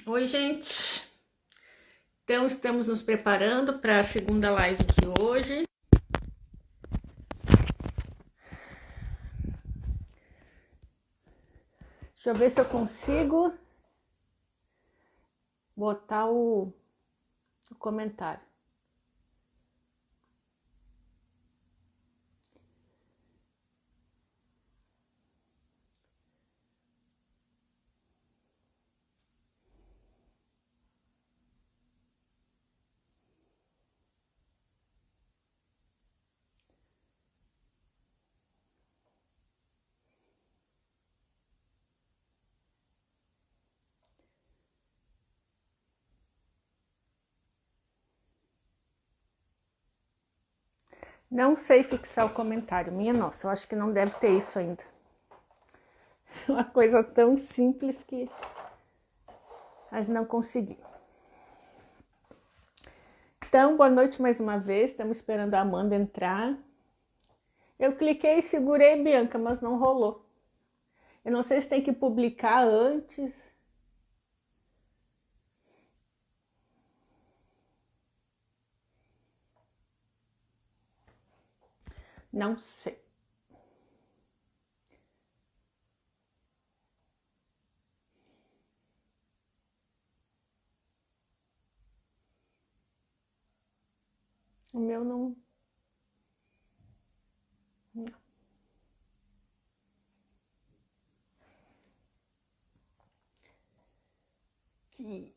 Oi, gente. Então, estamos nos preparando para a segunda live de hoje. Deixa eu ver se eu consigo botar o comentário. Não sei fixar o comentário. Minha nossa, eu acho que não deve ter isso ainda. Uma coisa tão simples que mas não consegui. Então, boa noite mais uma vez. Estamos esperando a Amanda entrar. Eu cliquei e segurei, Bianca, mas não rolou. Eu não sei se tem que publicar antes. Não sei. O meu não. Aqui.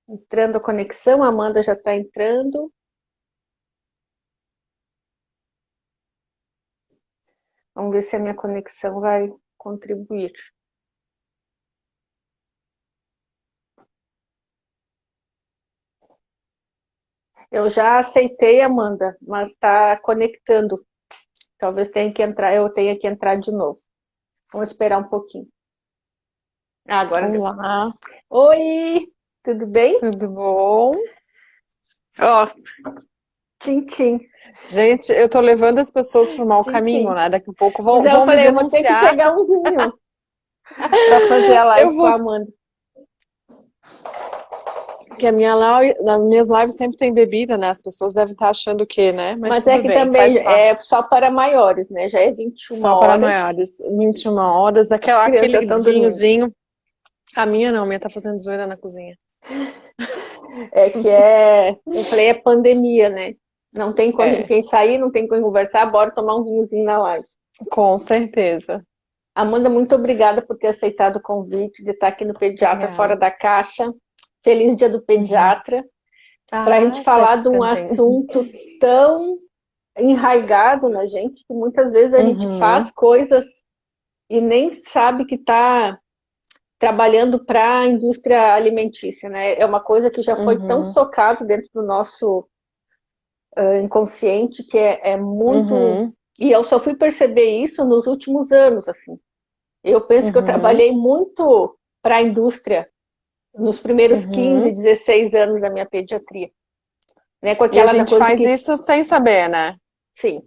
Entrando a conexão, a Amanda já está entrando. Vamos ver se a minha conexão vai contribuir. Eu já aceitei, Amanda, mas está conectando. Talvez tenha que entrar, eu tenha que entrar de novo. Vamos esperar um pouquinho. Agora. Olá. Oi, tudo bem? Tudo bom? Ó, tchim, tchim. Gente, eu tô levando as pessoas pro mau Tchim, caminho, tchim. né? Daqui a pouco Pois é, eu vão me falei, eu vou ter que denunciar. pegar um vinho para fazer a Eu live com a vou, Amanda. porque nas minhas lives sempre tem bebida, né? As pessoas devem estar achando o quê, né? Mas Mas é tudo que bem, também faz é parte. só para maiores, né? Já é 21 Só para horas, maiores, 21 horas, as crianças já aquele estão dormindo. vinhozinho. A minha não, a minha tá fazendo zoeira na cozinha. Eu falei, é pandemia, né? Não tem com É, quem sair, não tem com quem conversar, bora tomar um vinhozinho na live. com certeza. Amanda, muito obrigada por ter aceitado o convite de estar aqui no Pediatra Fora Obrigada. da Caixa. Feliz Dia do Uhum. Pediatra, para a gente Ah, pra falar ti de um também. assunto tão enraizado na gente que muitas vezes a gente Uhum, faz coisas e nem sabe que está trabalhando para a indústria alimentícia, né? É uma coisa que já foi tão uhum, socado dentro do nosso inconsciente que é muito. uhum, E eu só fui perceber isso nos últimos anos, assim. Eu penso que eu uhum, trabalhei muito para a indústria nos primeiros 15, uhum. 16 anos da minha pediatria, né? Com E a aquela da gente coisa faz que, isso sem saber, né? sim,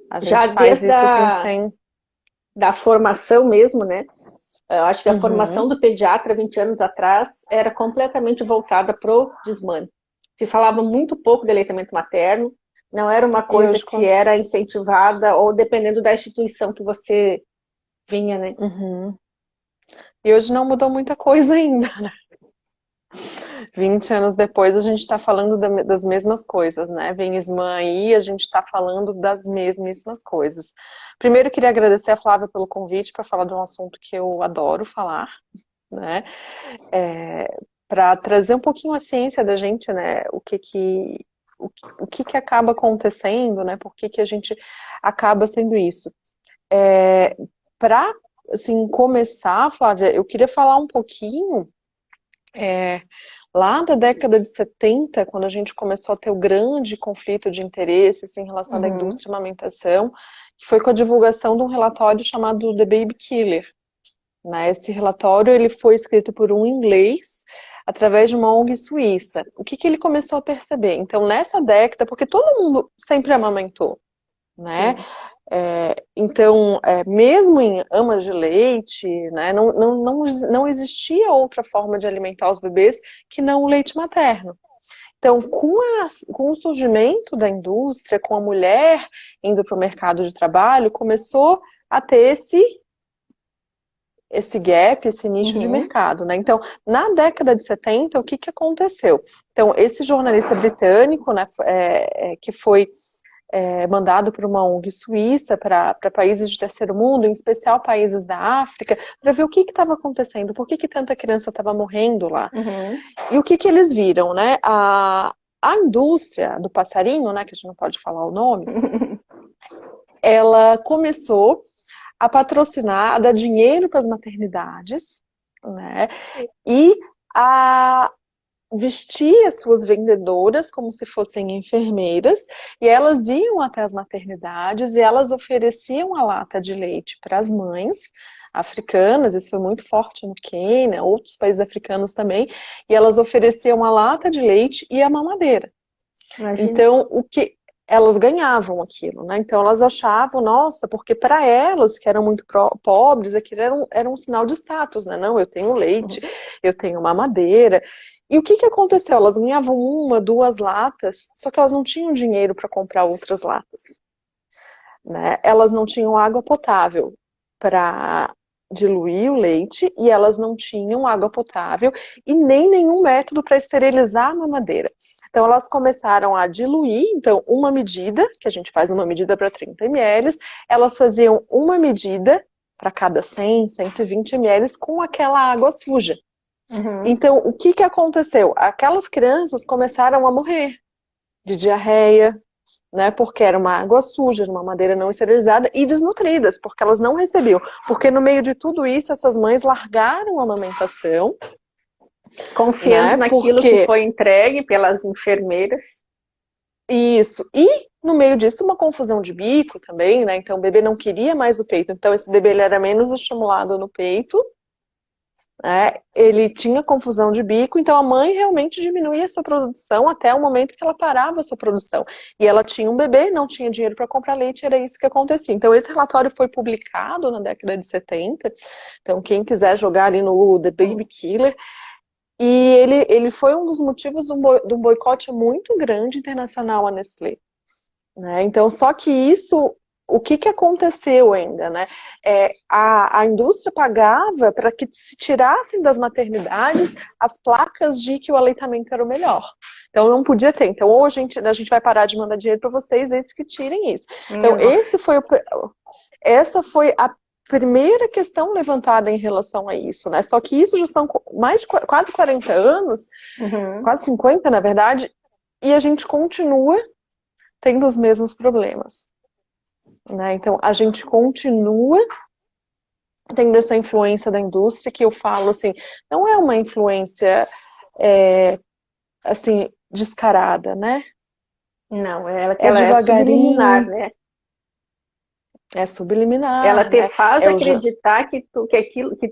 A já gente faz desde isso assim a sem. da formação mesmo, né? Eu acho que a formação Uhum. do pediatra 20 anos atrás era completamente voltada pro desmame. Se falava muito pouco de aleitamento materno, não era uma E coisa hoje que com. era incentivada ou dependendo da instituição que você vinha, né? Uhum. E hoje não mudou muita coisa ainda. 20 anos depois a gente está falando das mesmas coisas, né? Vem Ismã aí, a gente está falando das mesmíssimas coisas. Primeiro, queria agradecer a Flávia pelo convite para falar de um assunto que eu adoro falar, né? Para trazer um pouquinho a ciência da gente, né? O que acaba acontecendo, né? Por que a gente acaba sendo isso? Para assim, começar, Flávia, eu queria falar um pouquinho lá da década de 70, quando a gente começou a ter o grande conflito de interesses em relação à Uhum. indústria de amamentação, que foi com a divulgação de um relatório chamado The Baby Killer. Né? Esse relatório ele foi escrito por um inglês através de uma ONG suíça. O que ele começou a perceber? Então, nessa década, porque todo mundo sempre amamentou, né? Sim. Então, mesmo em amas de leite, né, não existia outra forma de alimentar os bebês que não o leite materno. Então, com o surgimento da indústria, com a mulher indo para o mercado de trabalho, começou a ter esse gap, esse nicho de Uhum. mercado, né? Então, na década de 70, o que aconteceu? Então, esse jornalista britânico, né, que foi mandado por uma ONG suíça para países de terceiro mundo, em especial países da África, para ver o que estava acontecendo, por que tanta criança estava morrendo lá. Uhum. E o que eles viram, né? A indústria do passarinho, né, que a gente não pode falar o nome, ela começou a patrocinar, a dar dinheiro para as maternidades, né? E a vestir as suas vendedoras como se fossem enfermeiras, e elas iam até as maternidades e elas ofereciam a lata de leite para as mães africanas, isso foi muito forte no Quênia, outros países africanos também, e elas ofereciam a lata de leite e a mamadeira. Imagina. Então, o que elas ganhavam aquilo, né? Então elas achavam, nossa, porque para elas que eram muito pobres, aquilo era um sinal de status, né? Não, eu tenho leite, Uhum. eu tenho mamadeira. E o que aconteceu? Elas ganhavam uma, duas latas, só que elas não tinham dinheiro para comprar outras latas, né? Elas não tinham água potável para diluir o leite e elas não tinham água potável e nem nenhum método para esterilizar a mamadeira. Então elas começaram a diluir, então uma medida, que a gente faz uma medida para 30 ml, elas faziam uma medida para cada 100, 120 ml com aquela água suja. Uhum. Então o que aconteceu? Aquelas crianças começaram a morrer de diarreia, né, porque era uma água suja, uma madeira não esterilizada e desnutridas, porque elas não recebiam. Porque no meio de tudo isso, essas mães largaram a amamentação, Confiando né, naquilo que porque foi entregue pelas enfermeiras. isso. E no meio disso, uma confusão de bico também, né, então o bebê não queria mais o peito, então esse bebê ele era menos estimulado no peito, né, ele tinha confusão de bico, então a mãe realmente diminuía a sua produção até o momento que ela parava a sua produção. E ela tinha um bebê, não tinha dinheiro para comprar leite, era isso que acontecia. Então esse relatório foi publicado na década de 70, então quem quiser jogar ali no The Baby Killer, e ele foi um dos motivos de um boicote muito grande internacional à Nestlé. Né? Então, só que isso, o que aconteceu ainda, né? A indústria pagava para que se tirassem das maternidades as placas de que o aleitamento era o melhor. Então, não podia ter. Então, ou a gente vai parar de mandar dinheiro para vocês, eles que tirem isso. Minha Então, nossa. essa foi a primeira questão levantada em relação a isso, né? Só que isso já são mais de quase 40 anos, Uhum. quase 50, na verdade, e a gente continua tendo os mesmos problemas. Né? Então, a gente continua tendo essa influência da indústria, que eu falo assim, não é uma influência assim, descarada, né? Não, É ela é subliminar, devagarinho, né? é Ela subliminar, te né? faz É o, acreditar que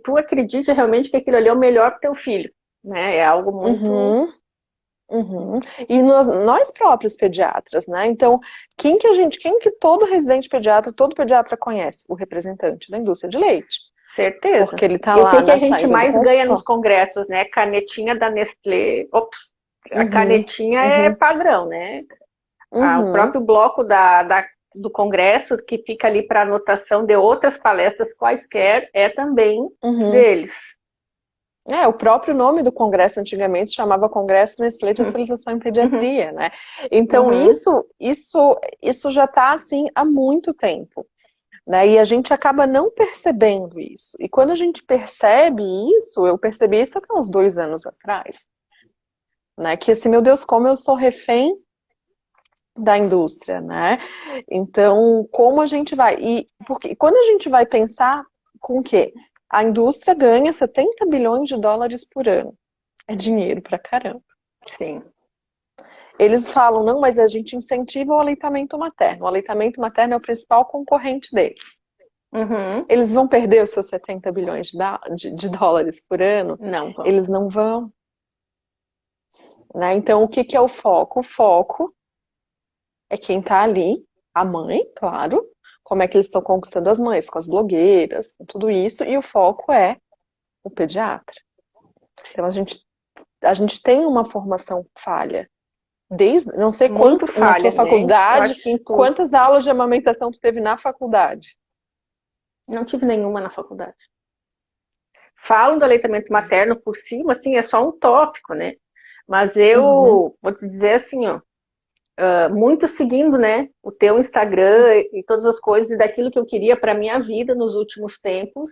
tu acredite realmente que aquilo ali é o melhor para teu filho, né? É algo muito. uhum, uhum. E nós próprios pediatras, né? Então, quem que todo residente pediatra, todo pediatra conhece? O representante da indústria de leite. Certeza. Porque ele tá E o lá que a na gente saída do mais ganha nos consultório. congressos, né? Canetinha da Nestlé. Ops, a Uhum, canetinha é uhum, padrão, né? O uhum, próprio bloco do congresso, que fica ali para anotação de outras palestras quaisquer, é também uhum. deles. O próprio nome do congresso antigamente se chamava Congresso Nestlé de Atualização em Pediatria, né? Então Uhum. isso já está assim há muito tempo, né? E a gente acaba não percebendo isso. E quando a gente percebe isso, eu percebi isso há uns 2 anos atrás, né? Que assim, meu Deus, como eu sou refém da indústria, né? Então, como a gente vai? E porque quando a gente vai pensar com o quê? A indústria ganha 70 bilhões de dólares por ano. É dinheiro pra caramba. Sim. Eles falam, não, mas a gente incentiva o aleitamento materno. O aleitamento materno é o principal concorrente deles. Uhum. Eles vão perder os seus 70 bilhões de dólares por ano? Não vão. Eles não vão. Né? Então, o que é o foco? O foco é quem está ali, a mãe, claro, como é que eles estão conquistando as mães, com as blogueiras, com tudo isso, e o foco é o pediatra. Então a gente tem uma formação falha. Desde, não sei Muito quanto, na tua falha, né? Eu faculdade, acho que em tudo. quantas aulas de amamentação tu teve na faculdade? Não tive nenhuma na faculdade. Falam do aleitamento materno por cima, assim, é só um tópico, né? Mas Uhum, eu vou te dizer assim, ó, muito seguindo, né, o teu Instagram e todas as coisas e daquilo que eu queria para minha vida nos últimos tempos,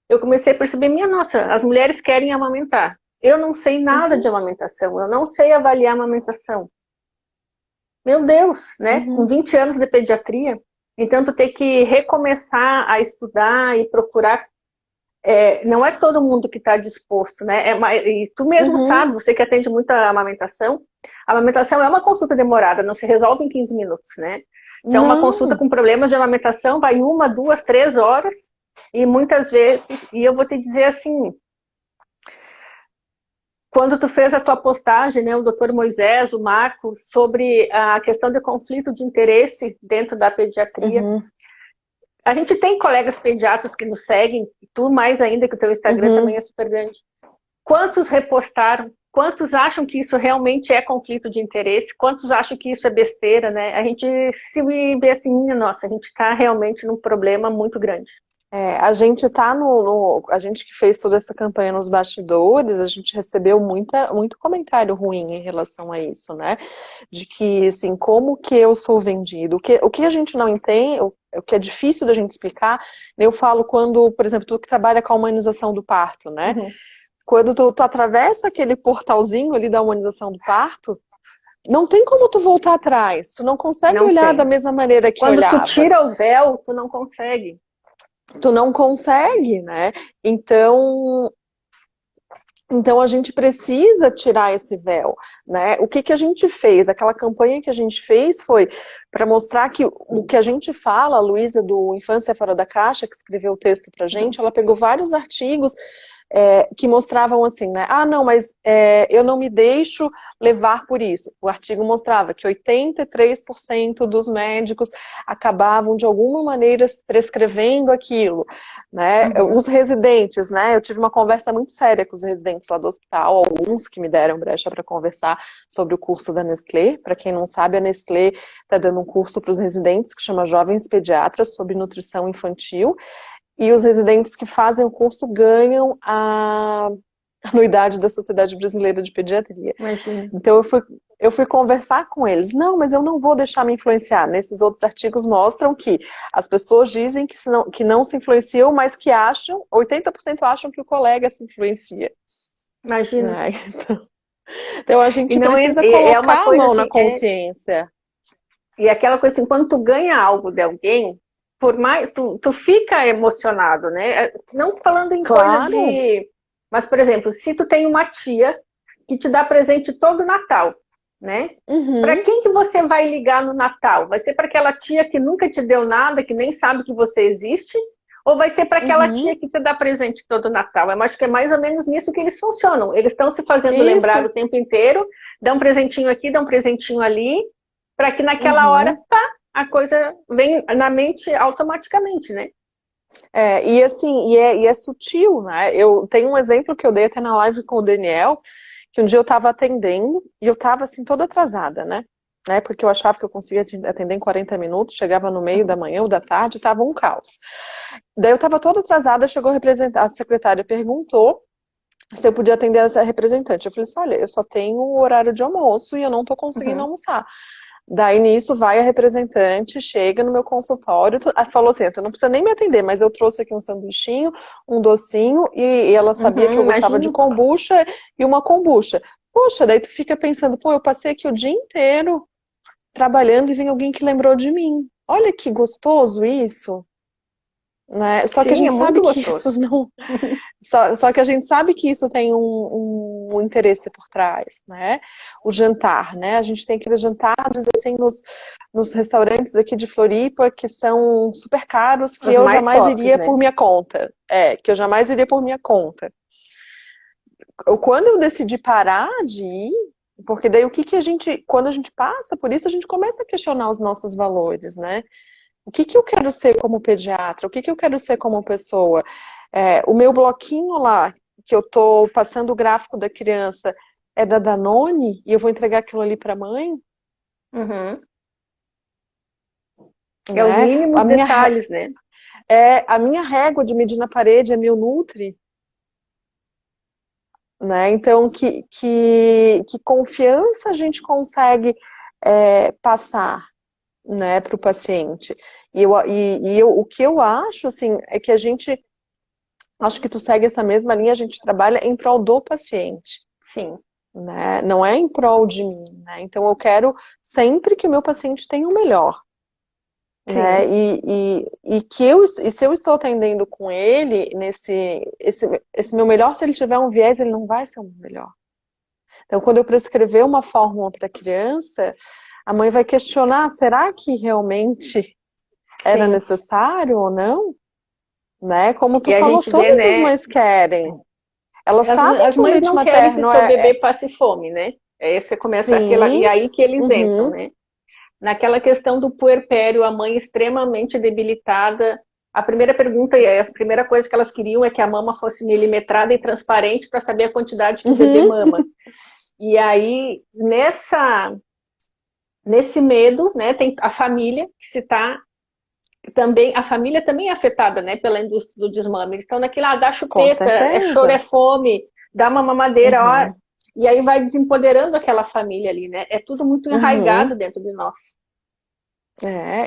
eu comecei a perceber, minha nossa, as mulheres querem amamentar. Eu não sei nada de uhum, amamentação, eu não sei avaliar amamentação. Meu Deus, né? Com uhum, 20 anos de pediatria, então tu tem que recomeçar a estudar e procurar. Não é todo mundo que está disposto, né? E tu mesmo uhum. sabe, você que atende muita amamentação, a amamentação é uma consulta demorada, não se resolve em 15 minutos, né? Então, uma consulta Não. com problemas de amamentação vai 1, 2, 3 horas, e muitas vezes, e eu vou te dizer assim, quando tu fez a tua postagem, né, o doutor Moisés, o Marcos, sobre a questão de conflito de interesse dentro da pediatria, Uhum, a gente tem colegas pediatras que nos seguem, tu mais ainda, que o teu Instagram também uhum. é super grande. Quantos repostaram? Quantos acham que isso realmente é conflito de interesse? Quantos acham que isso é besteira, né? A gente se vê assim, nossa, a gente está realmente num problema muito grande. A gente tá a gente que fez toda essa campanha nos bastidores, a gente recebeu muito comentário ruim em relação a isso, né? De que, assim, como que eu sou vendido? O que a gente não entende, o que é difícil da gente explicar, eu falo quando, por exemplo, tu que trabalha com a humanização do parto, né? Uhum. Quando tu atravessa aquele portalzinho ali da humanização do parto, não tem como tu voltar atrás, tu não consegue Não olhar da tem. mesma maneira que Quando tu olhava. tira o véu, tu não consegue. Tu não consegue, né? Então, então a gente precisa tirar esse véu, né? O que que a gente fez? Aquela campanha que a gente fez foi para mostrar que o que a gente fala, a Luísa do Infância Fora da Caixa, que escreveu o texto pra Uhum. gente, ela pegou vários artigos que mostravam assim, né? Ah, não, mas eu não me deixo levar por isso. O artigo mostrava que 83% dos médicos acabavam de alguma maneira prescrevendo aquilo, né? Uhum. Os residentes, né? Eu tive uma conversa muito séria com os residentes lá do hospital, alguns que me deram brecha para conversar sobre o curso da Nestlé. Para quem não sabe, a Nestlé está dando um curso para os residentes que chama Jovens Pediatras sobre nutrição infantil. E os residentes que fazem o curso ganham a anuidade da Sociedade Brasileira de Pediatria. Imagina. Então eu fui conversar com eles. Não, mas eu não vou deixar me influenciar. Nesses outros artigos mostram que as pessoas dizem que não se influenciam, mas que acham, 80% acham que o colega se influencia. Imagina. Né? Então a E gente não precisa é uma colocar a coisa mão na assim, consciência. e aquela coisa assim, quando tu ganha algo de alguém, por mais tu fica emocionado, né? Não falando em coisa Claro. de, mas por exemplo, se tu tem uma tia que te dá presente todo Natal, né? Para Uhum, quem que você vai ligar no Natal? Vai ser para aquela tia que nunca te deu nada, que nem sabe que você existe? Ou vai ser para aquela tia uhum. que te dá presente todo Natal? Eu acho que é mais ou menos nisso que eles funcionam. Eles estão se fazendo lembrar o Isso. tempo inteiro, dá um presentinho aqui, dá um presentinho ali, para que naquela hora, Uhum. pá, a coisa vem na mente automaticamente, né? E assim, e é sutil, né? Eu tenho um exemplo que eu dei até na live com o Daniel, que um dia eu estava atendendo e eu estava assim toda atrasada, né? Porque eu achava que eu conseguia atender em 40 minutos, chegava no meio da Uhum. manhã ou da tarde, estava um caos. Daí eu estava toda atrasada, chegou a secretária perguntou se eu podia atender essa representante. Eu falei assim, olha, eu só tenho o horário de almoço e eu não estou conseguindo Uhum. almoçar. Daí nisso vai a representante, chega no meu consultório, falou assim, tu não precisa nem me atender, mas eu trouxe aqui um sanduichinho, um docinho, e ela sabia que Uhum, eu gostava de imagina. kombucha e uma kombucha. Poxa, daí tu fica pensando, pô, eu passei aqui o dia inteiro trabalhando e vem alguém que lembrou de mim. Olha que gostoso isso, né? Só que a Sim, é gente sabe muito que gostoso. isso não, só que a gente sabe que isso tem um interesse por trás, né? O jantar, né? A gente tem aqueles jantares assim nos restaurantes aqui de Floripa que são super caros, que Os eu mais jamais tops, iria por né? minha conta. Que eu jamais iria por minha conta. Quando eu decidi parar de ir, porque daí o que a gente, quando a gente passa por isso, a gente começa a questionar os nossos valores, né? O que que eu quero ser como pediatra? O que que eu quero ser como pessoa? O meu bloquinho lá, que eu tô passando o gráfico da criança, é da Danone e eu vou entregar aquilo ali para a mãe, Uhum. É os né? mínimos detalhes, né? A minha régua de medir na parede é meu Nutri, né? Então, que confiança a gente consegue passar, né, para o paciente. O que eu acho, assim, é que a gente, acho que tu segue essa mesma linha, a gente trabalha em prol do paciente, Sim, né? Não é em prol de mim, né? Então, eu quero sempre que o meu paciente tenha o melhor. Né? sim, E se eu estou atendendo com ele esse meu melhor, se ele tiver um viés, ele não vai ser o meu melhor. Então, quando eu prescrever uma fórmula para a criança, a mãe vai questionar, será que realmente era sim. necessário ou não? Né? Como tu E a falou, gente vê, todas as né? mães querem. Elas sabem As que o mães leite não querem que materno seu bebê passe fome, né? Aí você começa aquela. E sim, aí que eles entram, uhum, né? Naquela questão do puerpério, a mãe extremamente debilitada. A primeira pergunta e a primeira coisa que elas queriam é que a mama fosse milimetrada e transparente para saber a quantidade que o bebê uhum, mama. E aí, nesse medo, né, tem a família que se está também, a família também é afetada, né, pela indústria do desmame. Eles estão naquilo, dá com chupeta, é choro, é certeza. fome, dá uma mamadeira, ó, Uhum, e aí vai desempoderando aquela família ali, né? É tudo muito uhum. enraizado dentro de nós.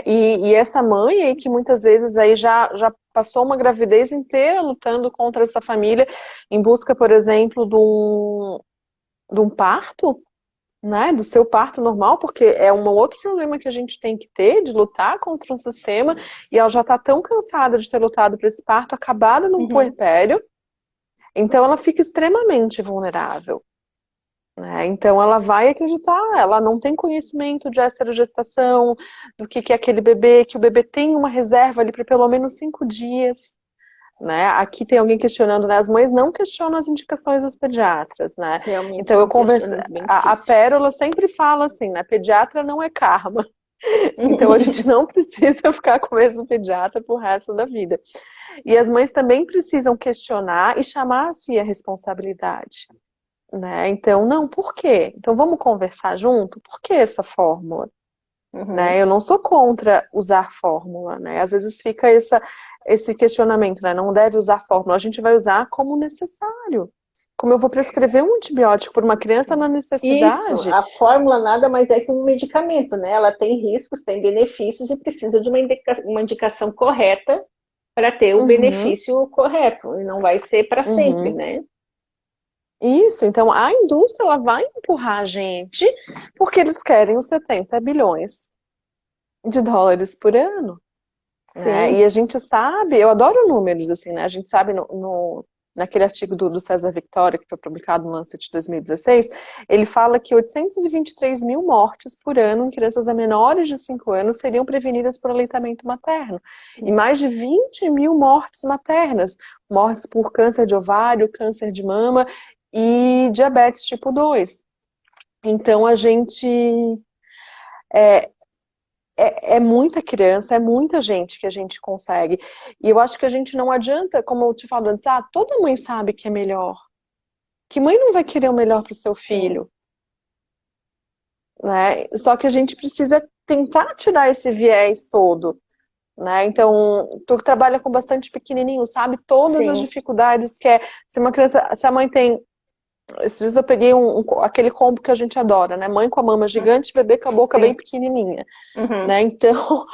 E essa mãe aí que muitas vezes aí já passou uma gravidez inteira lutando contra essa família em busca, por exemplo, de um parto, né, do seu parto normal, porque é um outro problema que a gente tem que ter, de lutar contra um sistema, e ela já está tão cansada de ter lutado para esse parto, acabada num Uhum. puerpério, então ela fica extremamente vulnerável. Né? Então ela vai acreditar, ela não tem conhecimento de esterogestação, do que é aquele bebê, que o bebê tem uma reserva ali para pelo menos 5 dias. Né? Aqui tem alguém questionando, né? As mães não questionam as indicações dos pediatras, né? Realmente Então eu não converso, questiono, bem a difícil. Pérola sempre fala assim, né? Pediatra não é karma. Então a gente não precisa ficar com o mesmo pediatra pro resto da vida. E as mães também precisam questionar e chamar-se a responsabilidade. Né? Então, não, por quê? Então vamos conversar junto? Por que essa fórmula? Né? Uhum. Eu não sou contra usar fórmula, né? Às vezes fica esse questionamento, né? Não deve usar fórmula, a gente vai usar como necessário. Como eu vou prescrever um antibiótico para uma criança na Isso, necessidade? a fórmula nada mais é que um medicamento, né? Ela tem riscos, tem benefícios e precisa de uma indicação correta para ter o Uhum, benefício correto. E não vai ser para sempre, uhum. né? Isso, então a indústria ela vai empurrar a gente porque eles querem os 70 bilhões de dólares por ano. Né? Sim, E a gente sabe, eu adoro números, assim, né? A gente sabe naquele artigo do César Victoria, que foi publicado no Lancet de 2016, ele fala que 823 mil mortes por ano em crianças menores de 5 anos seriam prevenidas por aleitamento materno. E sim. mais de 20 mil mortes maternas, mortes por câncer de ovário, câncer de mama e diabetes tipo 2. Então a gente é muita criança, é muita gente que a gente consegue. E eu acho que a gente não adianta, como eu te falo antes, toda mãe sabe que é melhor. Que mãe não vai querer o melhor para o seu Sim. filho, né? Só que a gente precisa tentar tirar esse viés todo, né? Então, tu que trabalha com bastante pequenininho, sabe todas as Sim. dificuldades que é. Se uma criança, se a mãe tem. Esses dias eu peguei aquele combo que a gente adora, né? Mãe com a mama gigante, bebê com a boca bem Sim. pequenininha. Uhum. Né? Então,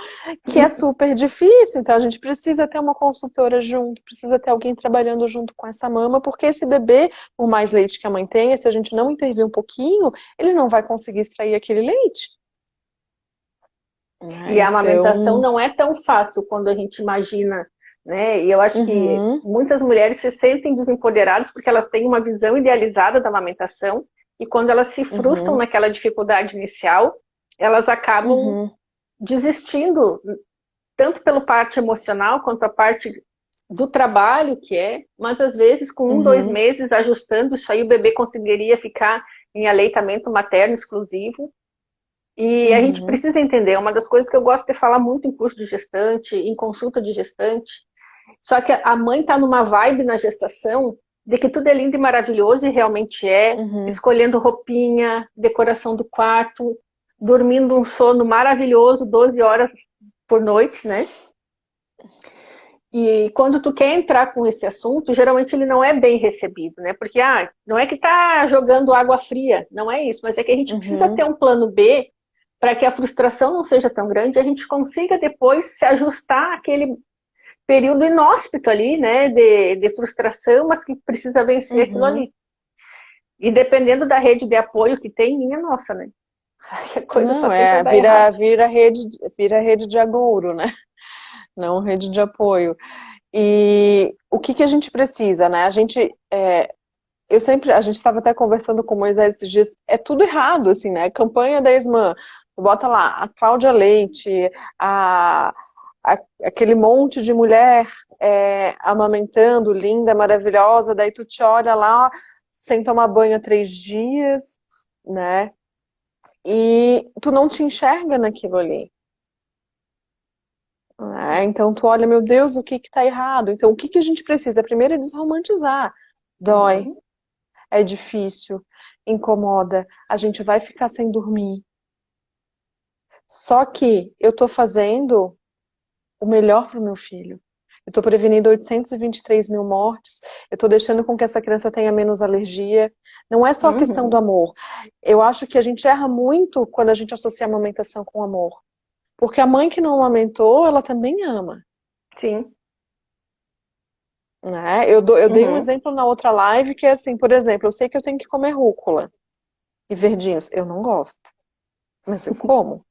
que é super difícil. Então, a gente precisa ter uma consultora junto, precisa ter alguém trabalhando junto com essa mama, porque esse bebê, por mais leite que a mãe tenha, se a gente não intervir um pouquinho, ele não vai conseguir extrair aquele leite. Né? E a amamentação Então, não é tão fácil quando a gente imagina, né? E eu acho que uhum, muitas mulheres se sentem desempoderadas porque elas têm uma visão idealizada da amamentação e quando elas se frustram uhum, naquela dificuldade inicial, elas acabam uhum, desistindo, tanto pela parte emocional quanto a parte do trabalho que é, mas às vezes com 1, 2 uhum, meses ajustando isso aí, o bebê conseguiria ficar em aleitamento materno exclusivo E a gente Uhum. precisa entender, uma das coisas que eu gosto de falar muito em curso de gestante, em consulta de gestante, só que a mãe está numa vibe na gestação de que tudo é lindo e maravilhoso, e realmente é, Uhum. escolhendo roupinha, decoração do quarto, dormindo um sono maravilhoso, 12 horas por noite, né? E quando tu quer entrar com esse assunto, geralmente ele não é bem recebido, né? Porque não é que tá jogando água fria, não é isso, mas é que a gente precisa ter Uhum. um plano B para que a frustração não seja tão grande, e a gente consiga depois se ajustar àquele período inóspito ali, né, de frustração, mas que precisa vencer aquilo Uhum. ali. E dependendo da rede de apoio que tem, minha nossa, né? A coisa só Não, tem para dar errado. vira rede de agouro, né? Não rede de apoio. E o que que a gente precisa, né? A gente estava até conversando com o Moisés esses dias, é tudo errado, assim, né? Campanha da ESMã, bota lá a Cláudia Leite, a, aquele monte de mulher amamentando, linda, maravilhosa, daí tu te olha lá, sem tomar banho há 3 dias, né? E tu não te enxerga naquilo ali. Né? Então tu olha, meu Deus, o que que tá errado? Então o que que a gente precisa? Primeiro é desromantizar. Dói, Uhum. é difícil, incomoda, a gente vai ficar sem dormir. Só que eu tô fazendo o melhor pro meu filho. Eu tô prevenindo 823 mil mortes, eu tô deixando com que essa criança tenha menos alergia. Não é só a questão do Uhum. amor. Eu acho que a gente erra muito quando a gente associa a amamentação com amor. Porque a mãe que não amamentou, ela também ama. Sim. Né? Eu dei um Uhum. exemplo na outra live que é assim, por exemplo, eu sei que eu tenho que comer rúcula e verdinhos. Eu não gosto, mas eu como,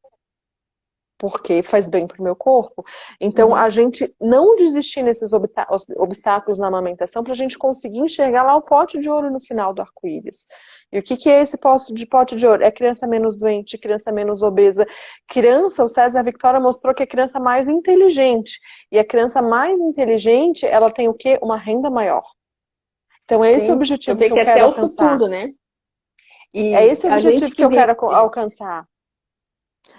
porque faz bem pro meu corpo. Então, a Uhum. gente não desistir nesses obstáculos na amamentação para a gente conseguir enxergar lá o pote de ouro no final do arco-íris. E o que que é esse pote de ouro? É criança menos doente, criança menos obesa. Criança, o César Victoria mostrou que é a criança mais inteligente. E a criança mais inteligente, ela tem o quê? Uma renda maior. Então, é esse o Sim. Tu objetivo vê que que eu é quero até o alcançar. futuro, né? É E esse o a gente objetivo que que eu quero vive, alcançar.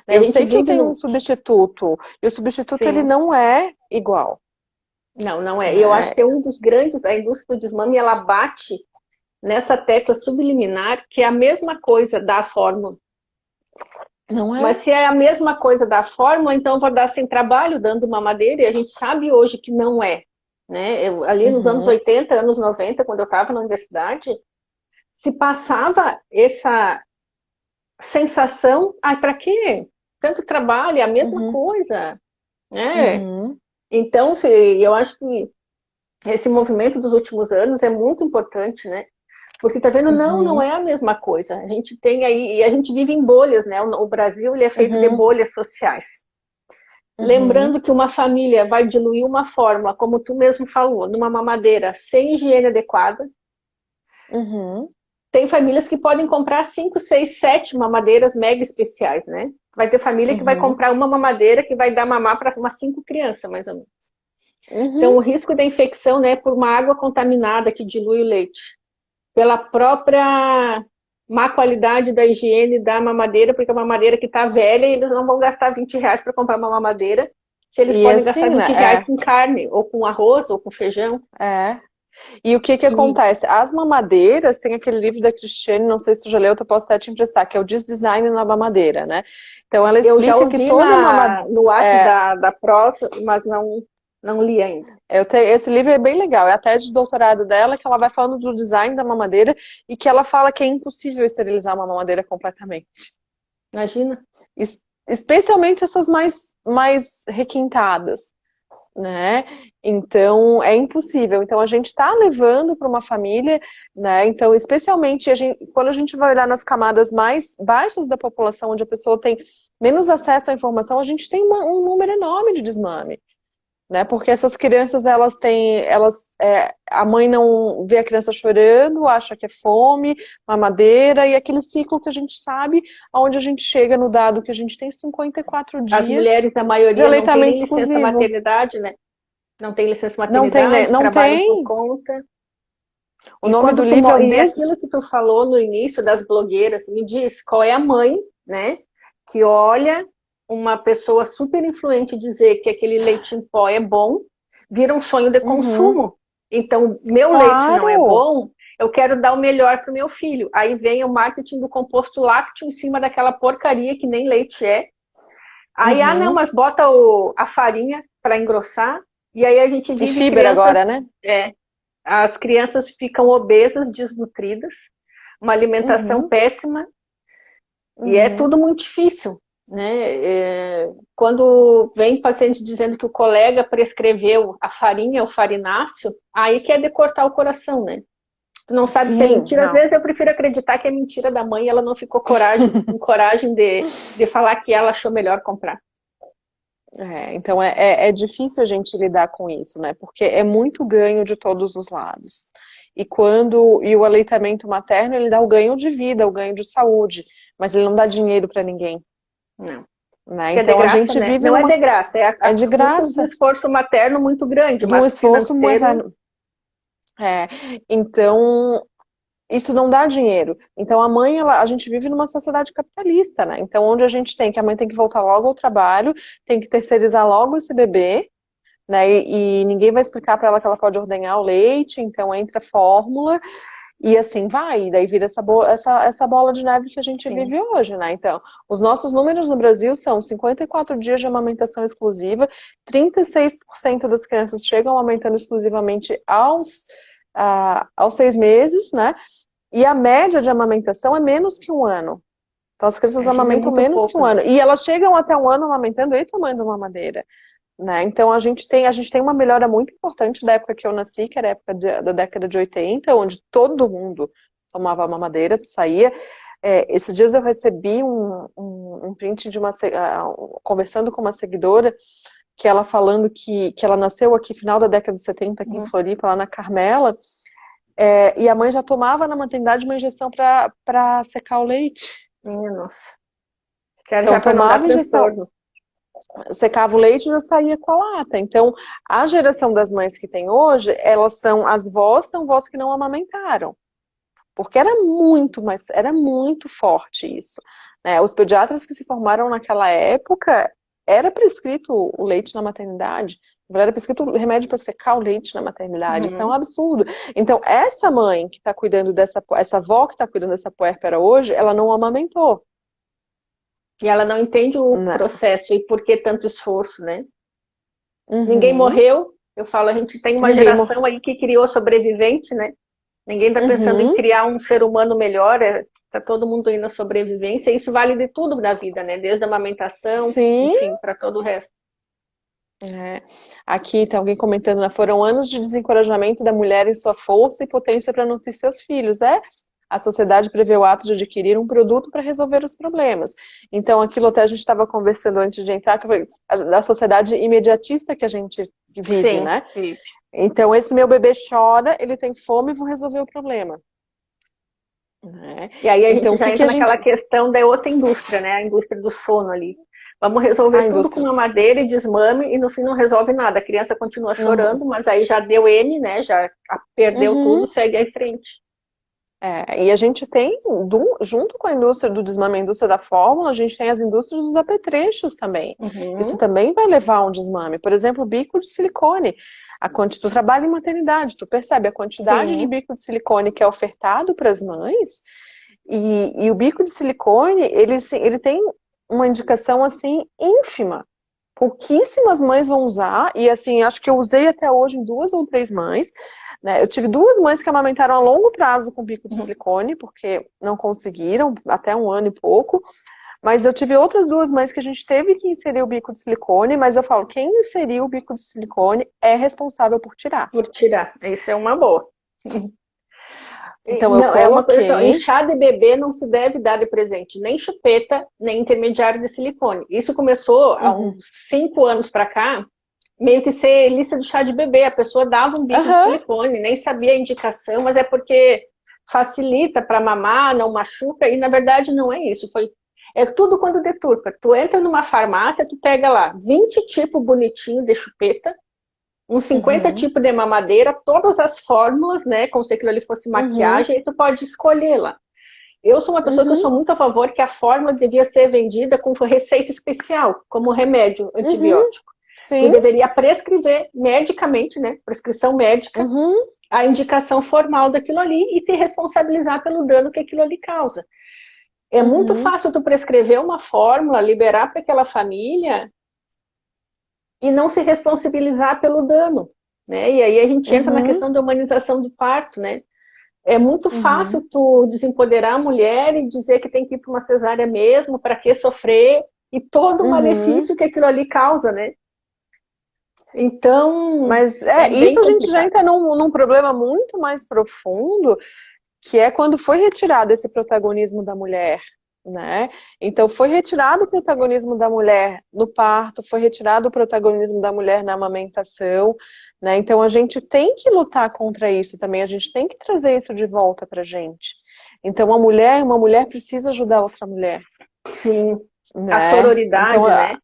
e a Eu gente sei que eu vive tenho um no, substituto, e o substituto ele sim, não é igual, não, não é. E eu acho né? que é um dos grandes, a indústria do desmame, ela bate nessa tecla subliminar que é a mesma coisa da fórmula. Não Mas é? se é a mesma coisa da fórmula, então vai dar sem trabalho dando mamadeira, e a gente sabe hoje que não é. Né? Ali nos anos Uhum, 80, anos 90, quando eu estava na universidade, se passava essa sensação, para quê? Tanto trabalho, é a mesma uhum, coisa. Né? uhum, Então, eu acho que esse movimento dos últimos anos é muito importante, né? Porque tá vendo, não, não uhum, é a mesma coisa. A gente tem aí, e a gente vive em bolhas, né? O Brasil ele é feito de uhum, bolhas sociais. uhum, Lembrando que uma família vai diluir uma fórmula, como tu mesmo falou, numa mamadeira sem higiene adequada. uhum, Tem famílias que podem comprar 5, 6, 7 mamadeiras mega especiais, né? Vai ter família que vai uhum, comprar uma mamadeira que vai dar mamar para umas 5 crianças, mais ou menos. Então, o uhum. risco da infecção, né, por uma água contaminada que dilui o leite, pela própria má qualidade da higiene da mamadeira, porque é uma mamadeira que está velha e eles não vão gastar R$ 20 para comprar uma mamadeira, se eles E podem gastar assim, né? R$ 20 com carne, ou com arroz, ou com feijão. É. E o que que E acontece? As mamadeiras, tem aquele livro da Cristiane, não sei se tu já leu, eu posso até te emprestar, que é o Desdesign na mamadeira, né? Então ela eu já explica que ouvi toda mamadeira. no WhatsApp da Prós, mas não li ainda. Esse livro é bem legal, é a tese de doutorado dela, que ela vai falando do design da mamadeira e que ela fala que é impossível esterilizar uma mamadeira completamente. Imagina? Especialmente essas mais requintadas, né? Então, é impossível. Então, a gente está levando para uma família, né? Então, especialmente quando a gente vai olhar nas camadas mais baixas da população, onde a pessoa tem menos acesso à informação, a gente tem um número enorme de desmame. Né? Porque essas crianças, a mãe não vê a criança chorando, acha que é fome, mamadeira, e aquele ciclo que a gente sabe, onde a gente chega no dado que a gente tem 54 As dias mulheres, a de maioria, não tem nem aleitamento licença exclusivo. maternidade, né? Não tem licença Não tem, né? maternidade, Não trabalham por tem. conta. O nome do livro é o E aquilo que tu falou no início das blogueiras, me diz qual é a mãe, né, que olha uma pessoa super influente dizer que aquele leite em pó é bom, vira um sonho de Uhum. consumo. Então, meu leite não é Claro! bom, eu quero dar o melhor para o meu filho. Aí vem o marketing do composto lácteo em cima daquela porcaria que nem leite é. Aí, não, Uhum. mas bota a farinha para engrossar, e aí a gente E vive fibra crianças, agora, né? as crianças ficam obesas, desnutridas, uma alimentação Uhum. péssima, e é Uhum. tudo muito difícil, né? Quando vem paciente dizendo que o colega prescreveu a farinha, o farináceo, aí quer decortar o coração, né? Tu não sabe se é Sim, mentira. Às não. vezes eu prefiro acreditar que é mentira da mãe e ela não ficou com coragem de falar que ela achou melhor comprar. Então é difícil a gente lidar com isso, né? Porque é muito ganho de todos os lados. E o aleitamento materno, ele dá o ganho de vida, o ganho de saúde, mas ele não dá dinheiro para ninguém, Não. né? Que é de Então a graça, gente né? vive Não é numa de graça, é é a de custas de graça, esforço materno muito grande, de um mas esforço financeiro, muito. É, então isso não dá dinheiro. Então a mãe, a gente vive numa sociedade capitalista, né? Então onde a gente tem que a mãe tem que voltar logo ao trabalho, tem que terceirizar logo esse bebê, né? E ninguém vai explicar para ela que ela pode ordenhar o leite, então entra a fórmula e assim vai. E daí vira essa bola de neve que a gente sim. vive hoje, né? Então, os nossos números no Brasil são 54 dias de amamentação exclusiva, 36% das crianças chegam amamentando exclusivamente aos 6 meses, né? E a média de amamentação é menos que um ano. Então, as crianças É amamentam muito menos que pouco, um né? ano. E elas chegam até um ano amamentando e tomando mamadeira, né? Então, a gente tem uma melhora muito importante da época que eu nasci, que era a época da década de 80, onde todo mundo tomava mamadeira, saía. Esses dias eu recebi um print de conversando com uma seguidora, que ela falando que ela nasceu aqui final da década de 70 aqui em Uhum. Floripa, lá na Carmela, e a mãe já tomava na maternidade uma injeção para secar o leite. Minha nossa. Quero Então, já para não dar tomava injeção, transtorno. secava o leite e já saía com a lata. Então, a geração das mães que tem hoje, são vós que não amamentaram. Porque era muito forte isso, né? Os pediatras que se formaram naquela época, era prescrito o leite na maternidade, era prescrito remédio para secar o leite na maternidade, isso é um Uhum. absurdo. Então, essa mãe que está cuidando essa avó que está cuidando dessa puérpera hoje, ela não amamentou, E ela não entende o né? processo e por que tanto esforço, né? Ninguém Uhum. morreu. Eu falo, a gente tem uma Ninguém morreu. geração aí que criou sobrevivente, né? Ninguém está pensando em Uhum. criar um ser humano melhor, tá todo mundo indo à sobrevivência. Isso vale de tudo na vida, né? Desde a amamentação, Sim. enfim, para todo o resto. Aqui tem alguém comentando, né? Foram anos de desencorajamento da mulher em sua força e potência para nutrir seus filhos. A sociedade prevê o ato de adquirir um produto para resolver os problemas. Então, aquilo até a gente estava conversando antes de entrar, que foi a sociedade imediatista que a gente vive, Sim, né? sim. Então, esse meu bebê chora, ele tem fome, vou resolver o problema. Né? E aí a Então, gente o já que que entra a naquela gente... questão da outra indústria, né? A indústria do sono ali. Vamos resolver A tudo com indústria mamadeira e desmame e no fim não resolve nada. A criança continua não... chorando, mas aí já deu N, né? Já perdeu tudo, Uhum. segue em frente. E a gente tem, junto com a indústria do desmame, a indústria da fórmula, a gente tem as indústrias dos apetrechos também. Isso Uhum. também vai levar a um desmame. Por exemplo, bico de silicone. Tu trabalha em maternidade, tu percebe a quantidade de Sim. bico de silicone que é ofertado para as mães, e o bico de silicone, ele tem uma indicação, assim, ínfima. Pouquíssimas mães vão usar, e assim, acho que eu usei até hoje em 2 ou 3 mães, né? Eu tive 2 mães que amamentaram a longo prazo com bico de Uhum. silicone, porque não conseguiram, até um ano e pouco, mas eu tive outras 2 mães que a gente teve que inserir o bico de silicone, mas eu falo, quem inseriu o bico de silicone é responsável por tirar. Por tirar. Isso é uma boa. Então eu Não, é uma coisa assim, em coloquei. chá de bebê não se deve dar de presente nem chupeta, nem intermediário de silicone. Isso começou há uns Uhum. 5 anos para cá, meio que ser lista de chá de bebê. A pessoa dava um bico de Aham. silicone, nem sabia a indicação, mas é porque facilita para mamar, não machuca, e na verdade não é isso. É tudo quando deturpa. Tu entra numa farmácia, tu pega lá 20 tipos bonitinhos de chupeta, uns 50 Uhum. tipos de mamadeira, todas as fórmulas, né? Como se aquilo ali fosse Uhum. maquiagem, e tu pode escolher lá. Eu sou uma pessoa que eu sou muito a favor que a fórmula devia ser vendida com receita especial, como remédio antibiótico. Sim. Eu deveria prescrever medicamente, né, prescrição médica, a indicação formal daquilo ali e se responsabilizar pelo dano que aquilo ali causa. É muito fácil tu prescrever uma fórmula, liberar para aquela família e não se responsabilizar pelo dano, né? E aí a gente entra na questão da humanização do parto, né? É muito fácil tu desempoderar a mulher e dizer que tem que ir para uma cesárea mesmo, para que sofrer, e todo o malefício que aquilo ali causa, né? Então, mas bem isso a gente já complicado. entra num problema muito mais profundo, que é quando foi retirado esse protagonismo da mulher, né? Então foi retirado o protagonismo da mulher no parto, foi retirado o protagonismo da mulher na amamentação, né? Então a gente tem que lutar contra isso também, a gente tem que trazer isso de volta pra gente. Então uma mulher precisa ajudar outra mulher. Sim, Né? a sororidade, Então, né?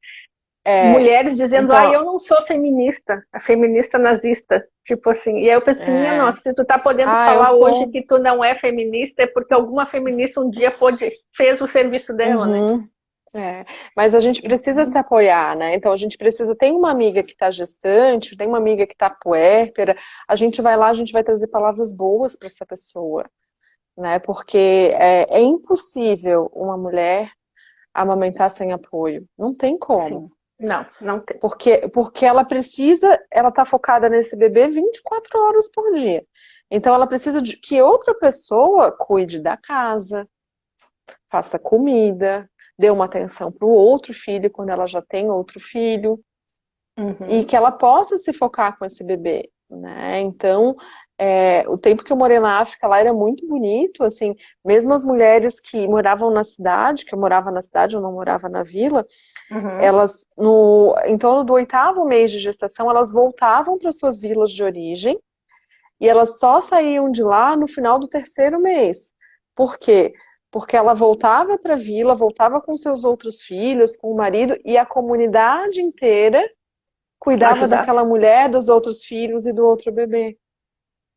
Mulheres dizendo, então, eu não sou feminista, a feminista nazista, tipo assim. E aí eu pensei, minha nossa, se tu tá podendo falar hoje que tu não é feminista, é porque alguma feminista um dia fez o serviço dela, né? Mas a gente precisa se apoiar, né? Então a gente precisa, tem uma amiga que tá gestante, tem uma amiga que tá puérpera, a gente vai lá, a gente vai trazer palavras boas para essa pessoa, né? Porque é impossível uma mulher amamentar sem apoio, não tem como. Sim. Não tem. Porque ela precisa, ela tá focada nesse bebê 24 horas por dia. Então ela precisa de que outra pessoa cuide da casa, faça comida, dê uma atenção para o outro filho quando ela já tem outro filho, e que ela possa se focar com esse bebê, né? Então, o tempo que eu morei na África lá era muito bonito, assim, mesmo as mulheres que moravam na cidade, que eu morava na cidade, eu não morava na vila, elas, em torno do 8º mês de gestação, elas voltavam para suas vilas de origem, e elas só saíam de lá no final do 3º mês. Por quê? Porque ela voltava para a vila, voltava com seus outros filhos, com o marido, e a comunidade inteira cuidava daquela mulher, dos outros filhos e do outro bebê.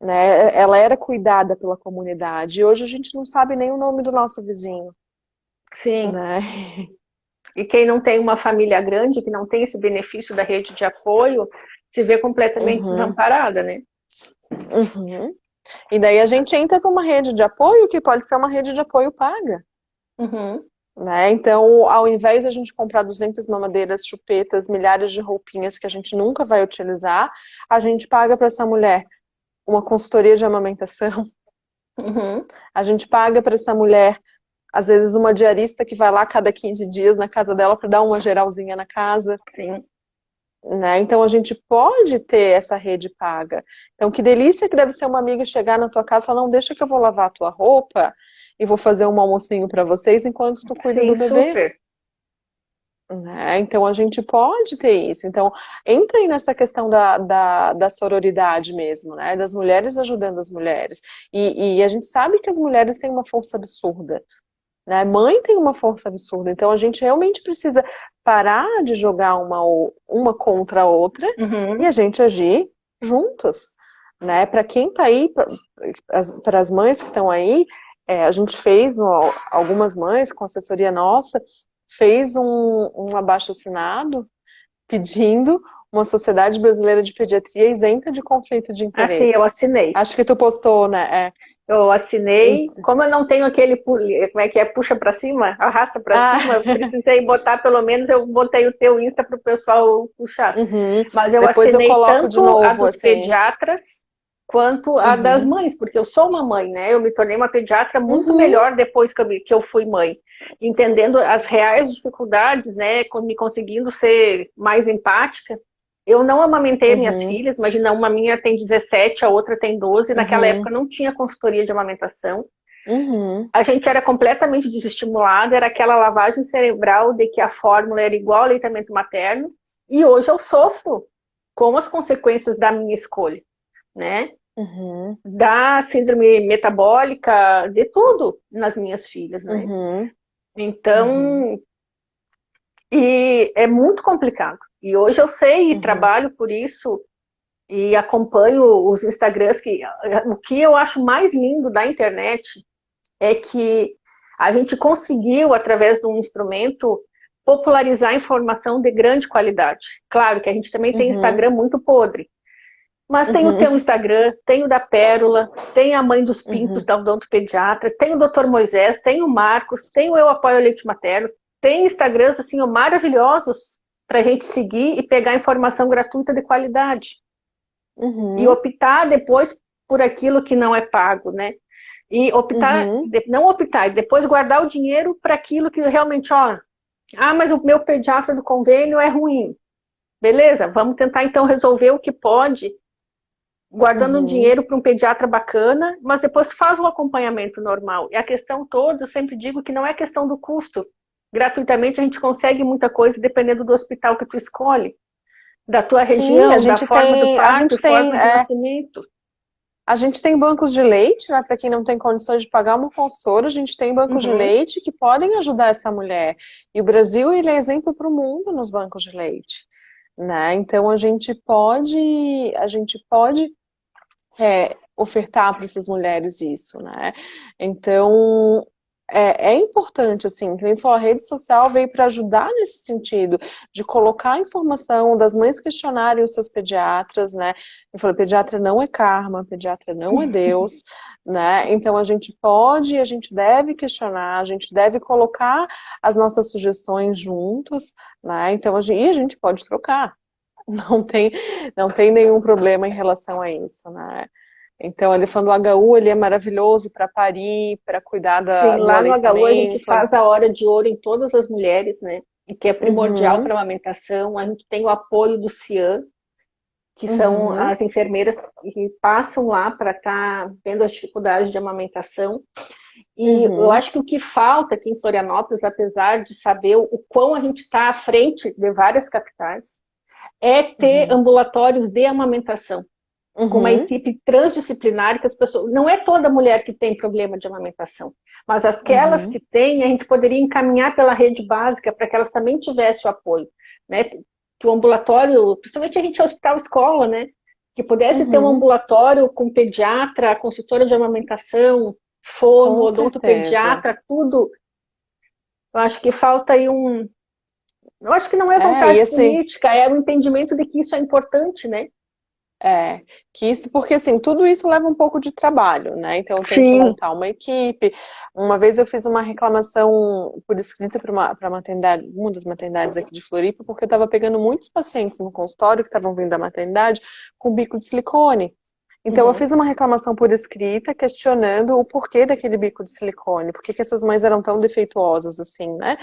Né? Ela era cuidada pela comunidade. E hoje a gente não sabe nem o nome do nosso vizinho. Sim. Né? E quem não tem uma família grande, que não tem esse benefício da rede de apoio, se vê completamente desamparada, né? E daí a gente entra para uma rede de apoio que pode ser uma rede de apoio paga. Né? Então, ao invés de a gente comprar 200 mamadeiras, chupetas, milhares de roupinhas que a gente nunca vai utilizar, a gente paga para essa mulher uma consultoria de amamentação. A gente paga para essa mulher, às vezes, uma diarista que vai lá cada 15 dias na casa dela para dar uma geralzinha na casa. Sim. Né? Então a gente pode ter essa rede paga. Então que delícia que deve ser uma amiga chegar na tua casa e falar, não, deixa que eu vou lavar a tua roupa e vou fazer um almocinho para vocês enquanto tu cuida do bebê. Super. Né? Então a gente pode ter isso. Então entra aí nessa questão da sororidade mesmo, né? Das mulheres ajudando as mulheres. E a gente sabe que as mulheres têm uma força absurda. Né? Mãe tem uma força absurda, então a gente realmente precisa parar de jogar uma contra a outra e a gente agir juntas. Né? Para quem está aí, para as mães que estão aí, a gente fez, algumas mães, com assessoria nossa, fez um abaixo-assinado pedindo uma Sociedade Brasileira de Pediatria isenta de conflito de interesse. Sim, eu assinei. Acho que tu postou, né? Eu assinei. Como eu não tenho aquele, como é que é, puxa para cima, arrasta para cima, eu precisei botar, pelo menos eu botei o teu Insta para o pessoal puxar. Mas eu Depois assinei eu coloco tanto de novo, a dos assim. pediatras quanto a das mães, porque eu sou uma mãe, né? Eu me tornei uma pediatra muito melhor depois que eu fui mãe, entendendo as reais dificuldades, né? Me conseguindo ser mais empática. Eu não amamentei minhas filhas, imagina, uma minha tem 17, a outra tem 12, naquela época não tinha consultoria de amamentação. A gente era completamente desestimulada, era aquela lavagem cerebral de que a fórmula era igual ao aleitamento materno, e hoje eu sofro com as consequências da minha escolha, né? Da síndrome metabólica, de tudo nas minhas filhas, né? Então, e é muito complicado. E hoje eu sei e trabalho por isso e acompanho os Instagrams, o que eu acho mais lindo da internet é que A gente conseguiu, através de um instrumento, popularizar a informação de grande qualidade. Claro que a gente também tem Instagram muito podre, mas tem o teu Instagram, tem o da Pérola, tem a Mãe dos Pintos, da odontopediatra, tem o Dr. Moisés, tem o Marcos, tem o Eu Apoio o Leite Materno, tem Instagrams assim, maravilhosos para a gente seguir e pegar informação gratuita de qualidade. E optar depois por aquilo que não é pago, né? E optar, não optar, e depois guardar o dinheiro para aquilo que realmente, mas o meu pediatra do convênio é ruim. Beleza, vamos tentar então resolver o que pode, guardando um dinheiro para um pediatra bacana, mas depois faz um acompanhamento normal. E a questão toda, eu sempre digo que não é questão do custo. Gratuitamente a gente consegue muita coisa dependendo do hospital que tu escolhe, da tua região, da forma do parto, forma de nascimento. A gente tem bancos de leite, né, para quem não tem condições de pagar uma consultora, a gente tem bancos de leite que podem ajudar essa mulher. E o Brasil, ele é exemplo para o mundo nos bancos de leite, né? Então a gente pode ofertar para essas mulheres isso, né? Então é importante, assim, que nem falou, a rede social veio para ajudar nesse sentido, de colocar a informação das mães questionarem os seus pediatras, né? Eu falei, pediatra não é karma, pediatra não é Deus, né? Então a gente deve questionar, a gente deve colocar as nossas sugestões juntos, né? Então a gente pode trocar. Não tem nenhum problema em relação a isso, né? Então, ele falando do HU, ele é maravilhoso para parir, para cuidar do lá no HU a gente aleitamento. faz a hora de ouro em todas as mulheres, né? E que é primordial para a amamentação. A gente tem o apoio do CIAM, que são as enfermeiras que passam lá para estar vendo as dificuldades de amamentação. E eu acho que o que falta aqui em Florianópolis, apesar de saber o quão a gente está à frente de várias capitais, é ter ambulatórios de amamentação, com uma equipe transdisciplinar, que as pessoas... Não é toda mulher que tem problema de amamentação, mas aquelas que têm, a gente poderia encaminhar pela rede básica para que elas também tivessem o apoio, né? Que o ambulatório, principalmente a gente é hospital-escola, né? Que pudesse ter um ambulatório com pediatra, consultora de amamentação, fono, odontopediatra, tudo. Eu acho que falta aí um... Eu acho que não é vontade política, é o entendimento de que isso é importante, né? Que isso, porque assim, tudo isso leva um pouco de trabalho, né? Então eu tenho que montar uma equipe. Uma vez eu fiz uma reclamação por escrita para uma das maternidades aqui de Floripa, porque eu estava pegando muitos pacientes no consultório que estavam vindo da maternidade com bico de silicone. Então eu fiz uma reclamação por escrita, questionando o porquê daquele bico de silicone, por que essas mães eram tão defeituosas assim, né?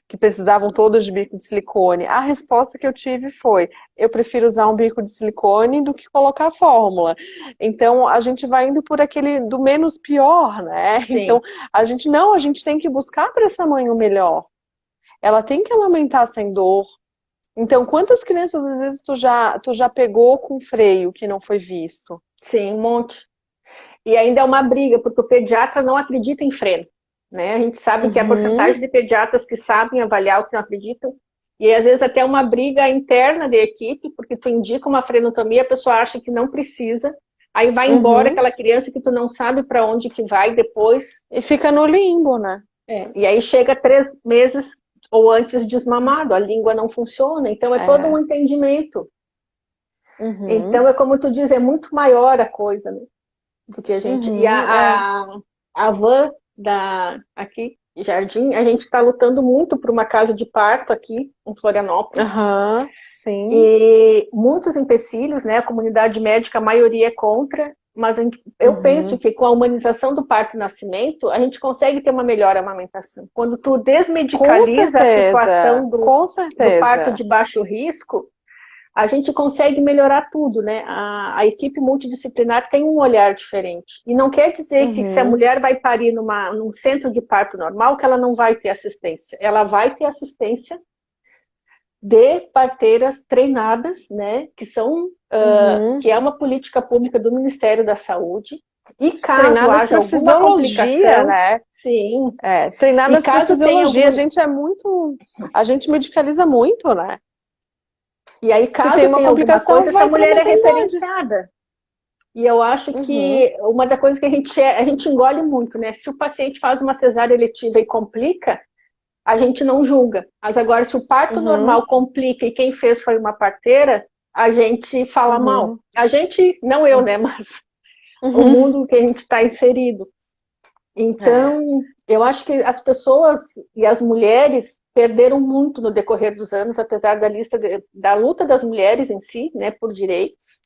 Que precisavam todas de bico de silicone. A resposta que eu tive foi, eu prefiro usar um bico de silicone do que colocar a fórmula. Então a gente vai indo por aquele do menos pior, né? Sim. Então a gente tem que buscar para essa mãe o melhor. Ela tem que amamentar sem dor. Então quantas crianças às vezes tu já pegou com freio que não foi visto? Sim, um monte. E ainda é uma briga, porque o pediatra não acredita em freno, né? A gente sabe que a porcentagem de pediatras que sabem avaliar o que não acreditam, e às vezes até uma briga interna de equipe, porque tu indica uma frenotomia, a pessoa acha que não precisa, aí vai embora aquela criança que tu não sabe para onde que vai depois. E fica no limbo, né? E aí chega 3 meses ou antes desmamado, a língua não funciona, então é todo um entendimento. Então é como tu diz, é muito maior a coisa, né? Do que a gente... E a van aqui, Jardim, a gente está lutando muito por uma casa de parto aqui em Florianópolis. Sim. E muitos empecilhos, né? A comunidade médica, a maioria é contra, mas eu penso que com a humanização do parto e nascimento, a gente consegue ter uma melhor amamentação. Quando tu desmedicaliza a situação do parto de baixo risco, a gente consegue melhorar tudo, né? A equipe multidisciplinar tem um olhar diferente. E não quer dizer que se a mulher vai parir num centro de parto normal, que ela não vai ter assistência. Ela vai ter assistência de parteiras treinadas, né? Que são, que é uma política pública do Ministério da Saúde. E caso treinadas haja alguma fisiologia, né? Sim. Treinadas para fisiologia. A gente medicaliza muito, né? E aí, caso tenha alguma coisa, essa mulher é maternidade. referenciada. E eu acho Uhum, que uma das coisas que a gente engole muito, né? Se o paciente faz uma cesárea eletiva e complica, a gente não julga. Mas agora, se o parto uhum, normal complica e quem fez foi uma parteira, a gente fala mal. uhum, A gente, não eu, né? Mas o uhum. mundo que a gente está inserido. É. Então, eu acho que as pessoas e as mulheres perderam muito no decorrer dos anos, apesar da luta das mulheres em si, né, por direitos.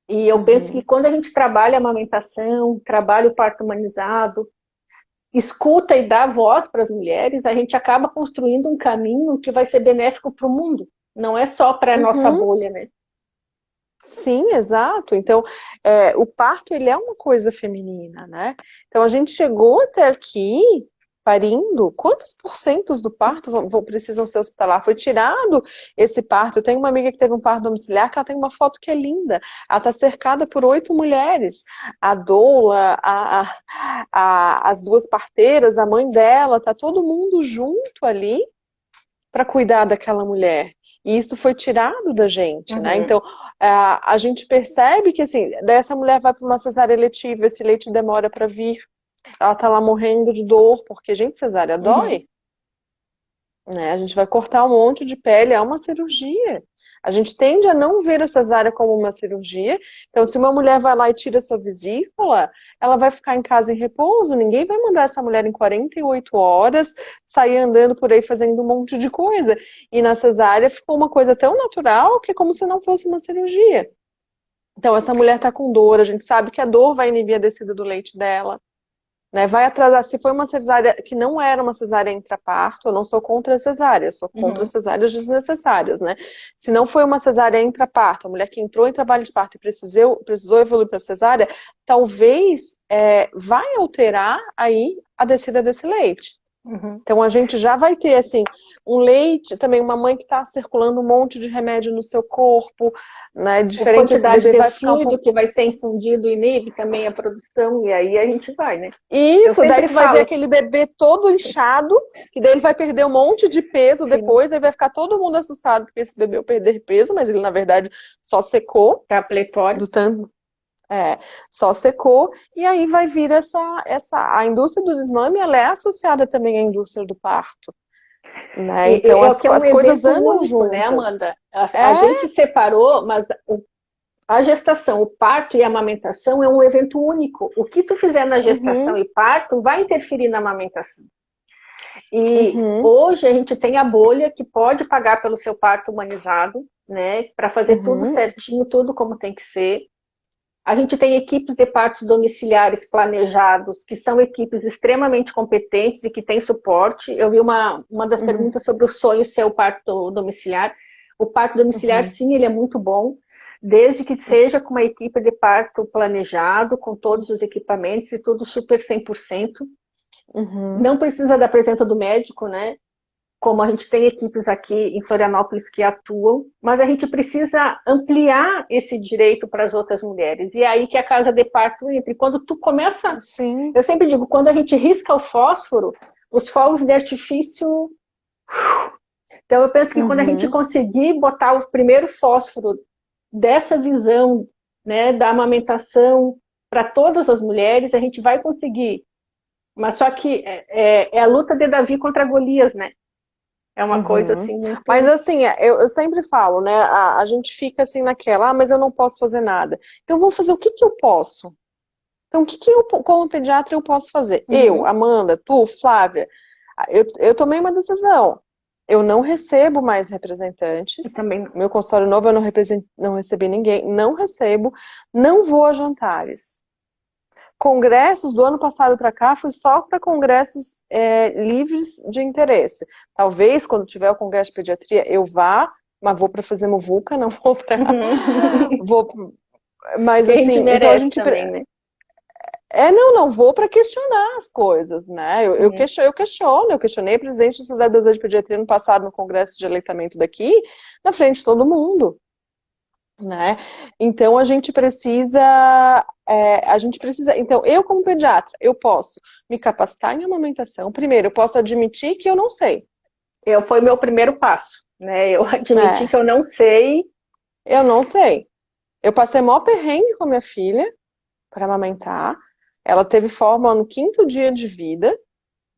E eu penso que Uhum. quando a gente trabalha a amamentação, trabalha o parto humanizado, escuta e dá voz para as mulheres, a gente acaba construindo um caminho que vai ser benéfico para o mundo. Não é só para a nossa Uhum. bolha, né? Sim, exato. Então, o parto, ele é uma coisa feminina, né? Então, a gente chegou até aqui parindo. Quantos porcentos do parto precisam ser hospitalar? Foi tirado esse parto. Eu tenho uma amiga que teve um parto domiciliar, que ela tem uma foto que é linda. Ela está cercada por 8 mulheres. A doula, as duas parteiras, a mãe dela, tá todo mundo junto ali para cuidar daquela mulher. E isso foi tirado da gente, né? Uhum, Então, a gente percebe que, assim, dessa mulher vai para uma cesárea eletiva, esse leite demora para vir, ela tá lá morrendo de dor, porque, gente, cesárea uhum, dói, né? A gente vai cortar um monte de pele, é uma cirurgia. A gente tende a não ver a cesárea como uma cirurgia. Então, se uma mulher vai lá e tira sua vesícula, ela vai ficar em casa em repouso. Ninguém vai mandar essa mulher em 48 horas sair andando por aí fazendo um monte de coisa. E na cesárea ficou uma coisa tão natural que é como se não fosse uma cirurgia. Então, essa mulher está com dor, a gente sabe que a dor vai inibir a descida do leite dela, né? Vai atrasar. Se foi uma cesárea que não era uma cesárea intraparto, eu não sou contra a cesárea, eu sou contra uhum, cesáreas desnecessárias, né? Se não foi uma cesárea intraparto, a mulher que entrou em trabalho de parto e precisou evoluir para cesárea, talvez vai alterar aí a descida desse leite. uhum. Então a gente já vai ter assim um leite, também uma mãe que está circulando um monte de remédio no seu corpo, né? A Diferente, esse quantidade bebê de vai ficar um fluido pouco. que vai ser infundido inibe também a produção, e aí a gente vai, né? Eu Isso, daí sempre tu vai ver falo, aquele bebê todo inchado, que daí ele vai perder um monte de peso sim, depois, aí vai ficar todo mundo assustado porque esse bebê vai perder peso, mas ele na verdade só secou tá pletórico. do tanto, só secou, e aí vai vir a indústria do desmame, ela é associada também à indústria do parto, né? Então É o que é um as coisas evento andam único, né, juntas. Amanda? A É, gente separou, mas a gestação, o parto e a amamentação é um evento único. O que tu fizer na gestação uhum, e parto vai interferir na amamentação. E uhum, hoje a gente tem a bolha que pode pagar pelo seu parto humanizado, né, para fazer tudo uhum, certinho, tudo como tem que ser. A gente tem equipes de partos domiciliares planejados, que são equipes extremamente competentes e que têm suporte. Eu vi uma das uhum, perguntas sobre o sonho ser o parto domiciliar. O parto domiciliar, uhum, sim, ele é muito bom, desde que seja com uma equipe de parto planejado, com todos os equipamentos e tudo super 100%. uhum, Não precisa da presença do médico, né? Como a gente tem equipes aqui em Florianópolis que atuam, mas a gente precisa ampliar esse direito para as outras mulheres. E é aí que a casa de parto entra. E quando tu começa, sim, eu sempre digo, quando a gente risca o fósforo, os fogos de artifício. Então eu penso que quando a gente uhum. conseguir botar o primeiro fósforo dessa visão, né, da amamentação para todas as mulheres, a gente vai conseguir. Mas só que é a luta de Davi contra Golias, né? É uma coisa Uhum. assim Mas muito. assim, eu sempre falo, né? A gente fica assim naquela, mas eu não posso fazer nada. Então, vou fazer o que que eu posso? Então, o que que eu, como pediatra, eu posso fazer? Eu, Uhum. Amanda, tu, Flávia, eu tomei uma decisão. Eu não recebo mais Eu representantes. também não. Meu consultório novo, eu não recebi ninguém, não recebo, não vou a jantares. Congressos do ano passado para cá foi só para congressos livres de interesse. Talvez quando tiver o congresso de pediatria eu vá, mas vou para fazer muvuca, não vou para Uhum. vou, mas Que a gente assim, então a merece gente também, né? não vou para questionar as coisas, né? Sim. Eu questionei a presidente da Sociedade Brasileira de Pediatria no passado no congresso de aleitamento daqui, na frente de todo mundo. Né? Então a gente precisa. Então, eu como pediatra, eu posso me capacitar em amamentação. Primeiro, eu posso admitir que eu não sei. Foi meu primeiro passo, né? Eu admiti É, que eu não sei. eu não sei. Eu passei maior perrengue com a minha filha, para amamentar. Ela teve fórmula no 5º dia de vida.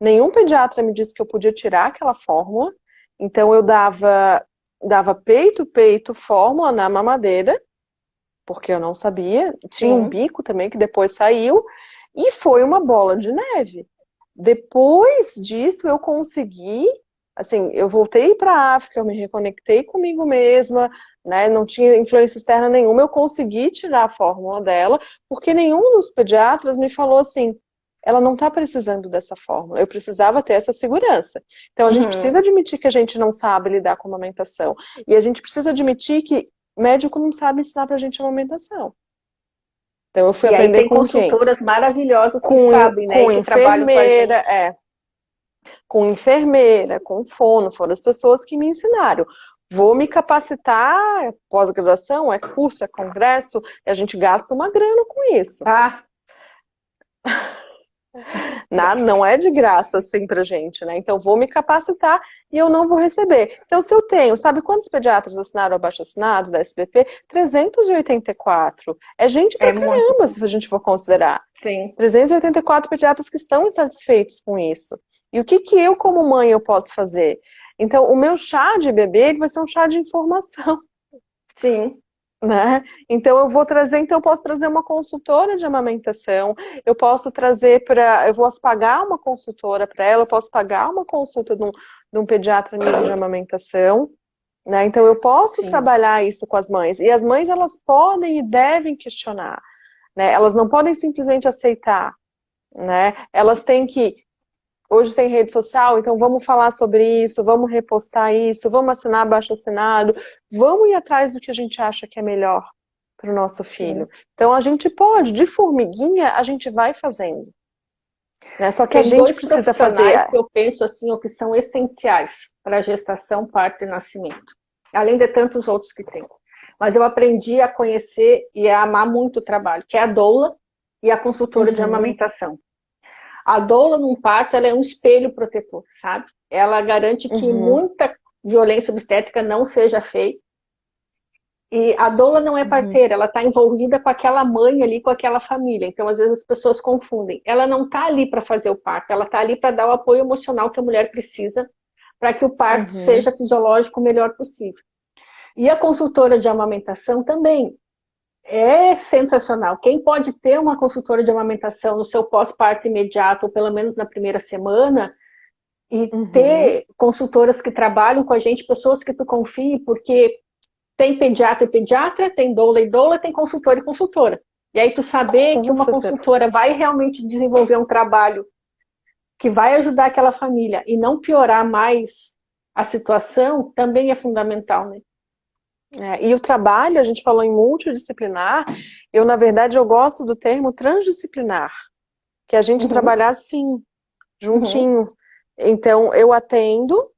Nenhum pediatra me disse que eu podia tirar aquela fórmula. Então eu dava peito, fórmula na mamadeira, porque eu não sabia. Tinha um Sim. bico também que depois saiu. E foi uma bola de neve. Depois disso eu consegui, assim, eu voltei para a África, eu me reconectei comigo mesma, né? Não tinha influência externa nenhuma, eu consegui tirar a fórmula dela, porque nenhum dos pediatras me falou assim, ela não está precisando dessa fórmula, eu precisava ter essa segurança. Então a gente precisa Uhum. admitir que a gente não sabe lidar com a amamentação, e a gente precisa admitir que médico não sabe ensinar pra gente a amamentação. Então eu fui E aí aprender tem com quem? consultoras maravilhosas que Com, sabem, né? E com que trabalham com a enfermeira, gente. com fono, foram as pessoas que me ensinaram. Vou me capacitar, é pós-graduação, é curso, é congresso, e a gente gasta uma grana com isso. Ah, Nada, não é de graça assim pra gente, né? Então vou me capacitar e eu não vou receber. Então se eu tenho, sabe quantos pediatras assinaram o abaixo-assinado da SBP? 384. É gente pra é muito caramba, bom. se a gente for considerar. Sim, 384 pediatras que estão insatisfeitos com isso. E o que que eu, como mãe, eu posso fazer? Então, o meu chá de bebê ele vai ser um chá de informação, sim, né? Então, eu posso trazer uma consultora de amamentação, eu posso eu posso pagar uma consultora para ela, eu posso pagar uma consulta de um pediatra nível de amamentação, né? Então, eu posso sim. trabalhar isso com as mães. E as mães, elas podem e devem questionar, né? Elas não podem simplesmente aceitar, né? Elas têm que. Hoje tem rede social, então vamos falar sobre isso, vamos repostar isso, vamos assinar abaixo-assinado, vamos ir atrás do que a gente acha que é melhor para o nosso filho. Sim. Então a gente pode, de formiguinha, a gente vai fazendo, né? Só que a Tem gente dois precisa fazer. profissionais que eu penso assim, o que são essenciais para a gestação, parto e nascimento, além de tantos outros que tem. Mas eu aprendi a conhecer e a amar muito o trabalho, que é a doula e a consultora de Uhum, amamentação. A doula num parto, ela é um espelho protetor, sabe? Ela garante que uhum, muita violência obstétrica não seja feita. E a doula não é uhum, parteira, ela está envolvida com aquela mãe ali, com aquela família. Então, às vezes, as pessoas confundem. Ela não está ali para fazer o parto, ela está ali para dar o apoio emocional que a mulher precisa para que o parto uhum, seja fisiológico o melhor possível. E a consultora de amamentação também é sensacional. Quem pode ter uma consultora de amamentação no seu pós-parto imediato, ou pelo menos na primeira semana, e uhum. ter consultoras que trabalham com a gente, pessoas que tu confie, porque tem pediatra e pediatra, tem doula e doula, tem consultora e consultora. E aí tu saber que Com uma certeza. consultora vai realmente desenvolver um trabalho que vai ajudar aquela família e não piorar mais a situação, também é fundamental, né? É, e o trabalho, a gente falou em multidisciplinar, na verdade, eu gosto do termo transdisciplinar, que é a gente Uhum, trabalhar assim, uhum, juntinho. Então, eu atendo,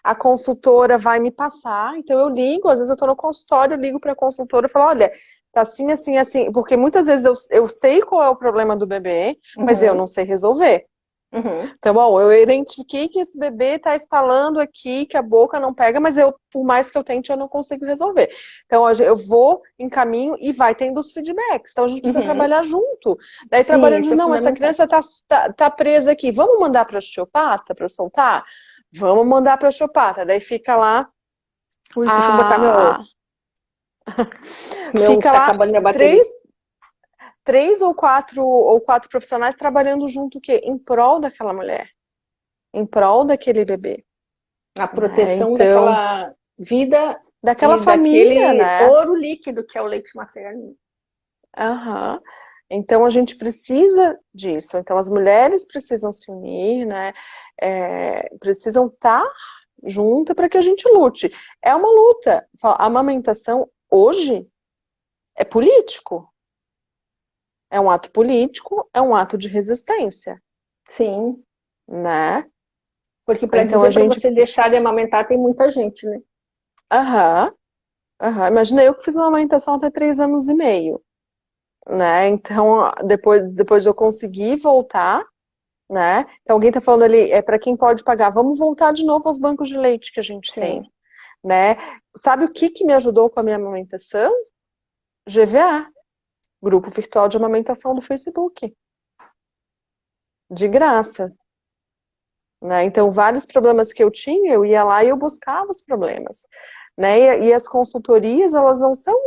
a consultora vai me passar, então eu ligo, às vezes eu estou no consultório, eu ligo para a consultora e falo, olha, tá assim, assim, assim, porque muitas vezes eu sei qual é o problema do bebê, mas eu uhum, não sei resolver. uhum. Então, bom, eu identifiquei que esse bebê está estalando aqui, que a boca não pega, mas por mais que eu tente, eu não consigo resolver. Então, eu vou, encaminho e vai tendo os feedbacks. Então, a gente precisa Uhum. trabalhar junto. Daí, Sim, trabalhando, isso é não, essa fundamental. criança tá presa aqui, vamos mandar para a osteopata para soltar? Vamos mandar para a osteopata. Daí fica lá Ui, deixa eu botar a... tá Fica lá acabando minha bateria. três, três ou quatro profissionais trabalhando junto o quê? Em prol daquela mulher, em prol daquele bebê. A Né? proteção Então, daquela vida daquela e família, daquele né? ouro líquido que é o leite materno. Aham. Então a gente precisa disso. Então as mulheres precisam se unir, né? Precisam estar juntas para que a gente lute. É uma luta. A amamentação hoje é político. É um ato político, é um ato de resistência, Sim, né? porque para Então a dizer para gente, você deixar de amamentar tem muita gente, né? aham, aham. Imagina eu que fiz uma amamentação até 3 anos e meio, né? Então depois eu consegui voltar, né? Então alguém está falando ali, é para quem pode pagar. Vamos voltar de novo aos bancos de leite que a gente tem, Sim. né? Sabe o que me ajudou com a minha amamentação? GVA. Grupo virtual de amamentação do Facebook. De graça. Né? Então, vários problemas que eu tinha, eu ia lá e eu buscava os problemas. Né? E as consultorias, elas não são...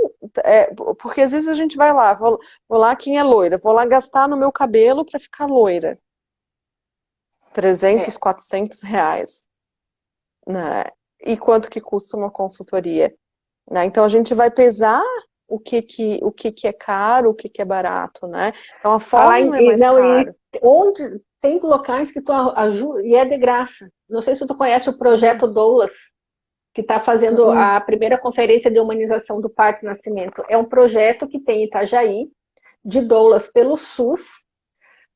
porque às vezes a gente vai lá, vou lá quem é loira, vou lá gastar no meu cabelo para ficar loira. 300, 400 reais. Né? E quanto que custa uma consultoria? Né? Então, a gente vai pesar o que é caro, o que é barato, né? Então, a forma é mais cara. Onde tem locais que tu ajuda, e é de graça. Não sei se tu conhece o projeto Doulas, que está fazendo a primeira conferência de humanização do parto e nascimento. É um projeto que tem em Itajaí, de doulas pelo SUS,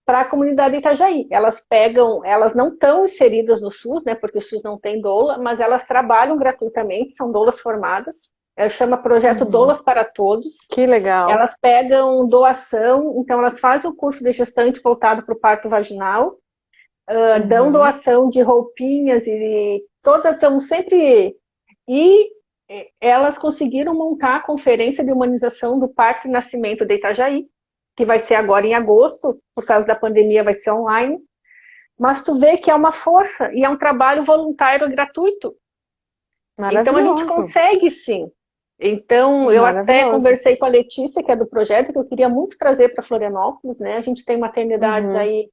para a comunidade de Itajaí. Elas não estão inseridas no SUS, né, porque o SUS não tem doula, mas elas trabalham gratuitamente, são doulas formadas. Chama Projeto Doulas para Todos. Que legal. Elas pegam doação, então elas fazem o curso de gestante voltado para o parto vaginal, dão doação de roupinhas e todas estão sempre... E elas conseguiram montar a conferência de humanização do parto e nascimento de Itajaí, que vai ser agora em agosto, por causa da pandemia vai ser online. Mas tu vê que é uma força e é um trabalho voluntário gratuito. Então a gente consegue sim. Então, eu até conversei com a Letícia, que é do projeto, que eu queria muito trazer para Florianópolis, né? A gente tem maternidades aí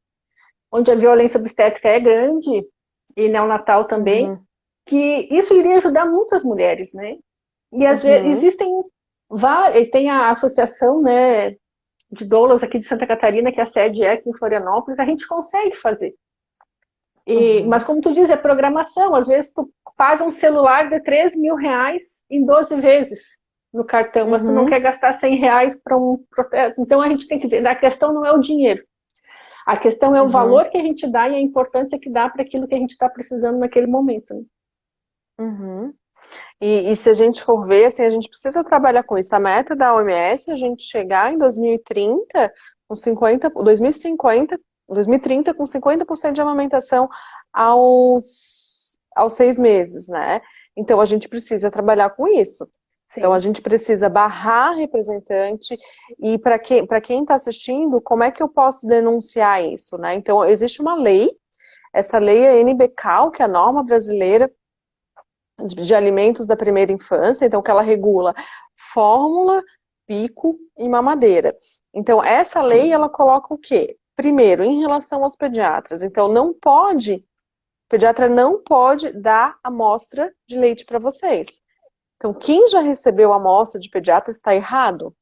onde a violência obstétrica é grande, e neonatal também, que isso iria ajudar muitas mulheres, né? E às vezes existem várias, tem a associação, né, de doulas aqui de Santa Catarina, que a sede é aqui em Florianópolis, a gente consegue fazer. Mas como tu diz, é programação. Às vezes tu paga um celular de 3 mil reais em 12 vezes no cartão, mas tu não quer gastar 100 reais para um... Então a gente tem que ver, a questão não é o dinheiro. A questão é o valor que a gente dá e a importância que dá para aquilo que a gente está precisando naquele momento. Né? E se a gente for ver, assim, a gente precisa trabalhar com isso. A meta da OMS é a gente chegar em 2030 com 2030 com 50% de amamentação aos 6 meses, né? Então a gente precisa trabalhar com isso. Sim. Então a gente precisa barrar representante e para quem está assistindo, como é que eu posso denunciar isso, né? Então existe uma lei, essa lei é a NBCAL, que é a norma brasileira de alimentos da primeira infância, então que ela regula fórmula, pico e mamadeira. Então essa lei ela coloca o quê? Primeiro, em relação aos pediatras, então o pediatra não pode dar amostra de leite para vocês. Então quem já recebeu a amostra de pediatra está errado.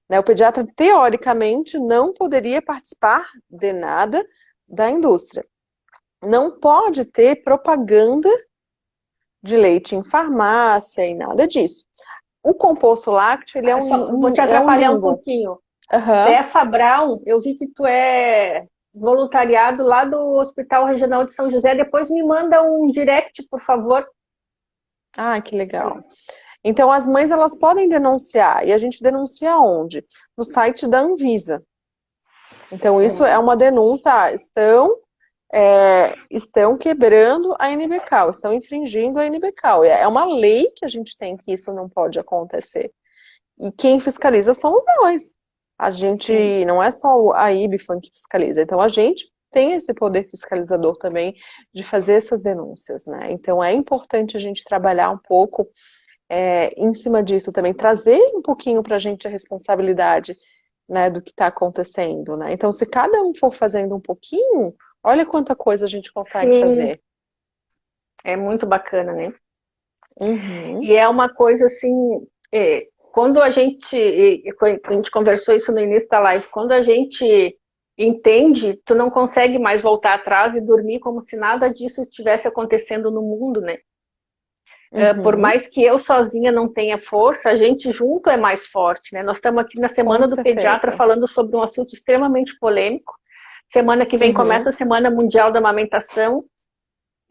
Né? O pediatra teoricamente não poderia participar de nada da indústria. Não pode ter propaganda de leite em farmácia e nada disso. O composto lácteo, ele é vou te atrapalhar um pouquinho. Befa Brown, eu vi que tu é voluntariado lá do Hospital Regional de São José. Depois me manda um direct, por favor. Ah, que legal. Então, as mães, elas podem denunciar. E a gente denuncia onde? No site da Anvisa. Então, isso é uma denúncia. Estão quebrando a NBCAL, estão infringindo a NBCAL. É uma lei que a gente tem que isso não pode acontecer. E quem fiscaliza somos nós. A gente, não é só a IBFAM que fiscaliza, então a gente tem esse poder fiscalizador também de fazer essas denúncias, né? Então é importante a gente trabalhar um pouco em cima disso também, trazer um pouquinho para a gente a responsabilidade, né, do que está acontecendo, né? Então se cada um for fazendo um pouquinho, olha quanta coisa a gente consegue fazer. É muito bacana, né? E é uma coisa assim, quando a gente conversou isso no início da live, quando a gente entende, tu não consegue mais voltar atrás e dormir como se nada disso estivesse acontecendo no mundo, né? Por mais que eu sozinha não tenha força, a gente junto é mais forte, né? Nós estamos aqui na Semana do Pediatra falando sobre um assunto extremamente polêmico. Semana que vem começa a Semana Mundial da Amamentação.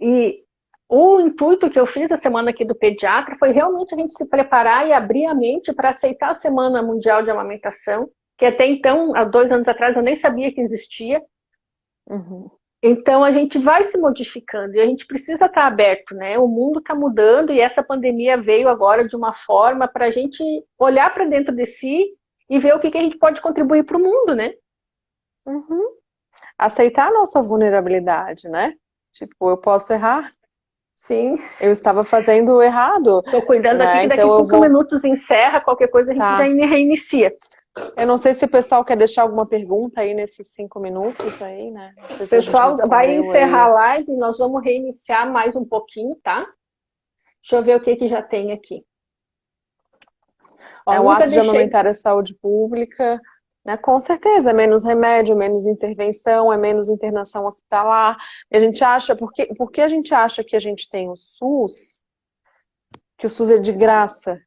E o intuito que eu fiz a semana aqui do pediatra foi realmente a gente se preparar e abrir a mente para aceitar a Semana Mundial de Amamentação, que até então, há 2 anos atrás, eu nem sabia que existia. Então a gente vai se modificando e a gente precisa estar aberto, né? O mundo está mudando e essa pandemia veio agora de uma forma para a gente olhar para dentro de si e ver o que a gente pode contribuir para o mundo, né? Uhum. Aceitar a nossa vulnerabilidade, né? Tipo, eu posso errar, Sim. eu estava fazendo errado, Estou cuidando aqui né? que daqui Então eu 5 minutos encerra, qualquer coisa a gente já tá. reinicia. Eu não sei se o pessoal quer deixar alguma pergunta aí nesses 5 minutos aí, né? Não sei se a gente Pessoal, vai respondeu encerrar a aí. live, nós vamos reiniciar mais um pouquinho, tá? Deixa eu ver o que já tem aqui. Ó, O nunca ato de deixei. amamentar a saúde pública, né? Com certeza, é menos remédio, menos intervenção, é menos internação hospitalar. E a gente acha, porque a gente acha que a gente tem o SUS, que o SUS é de graça,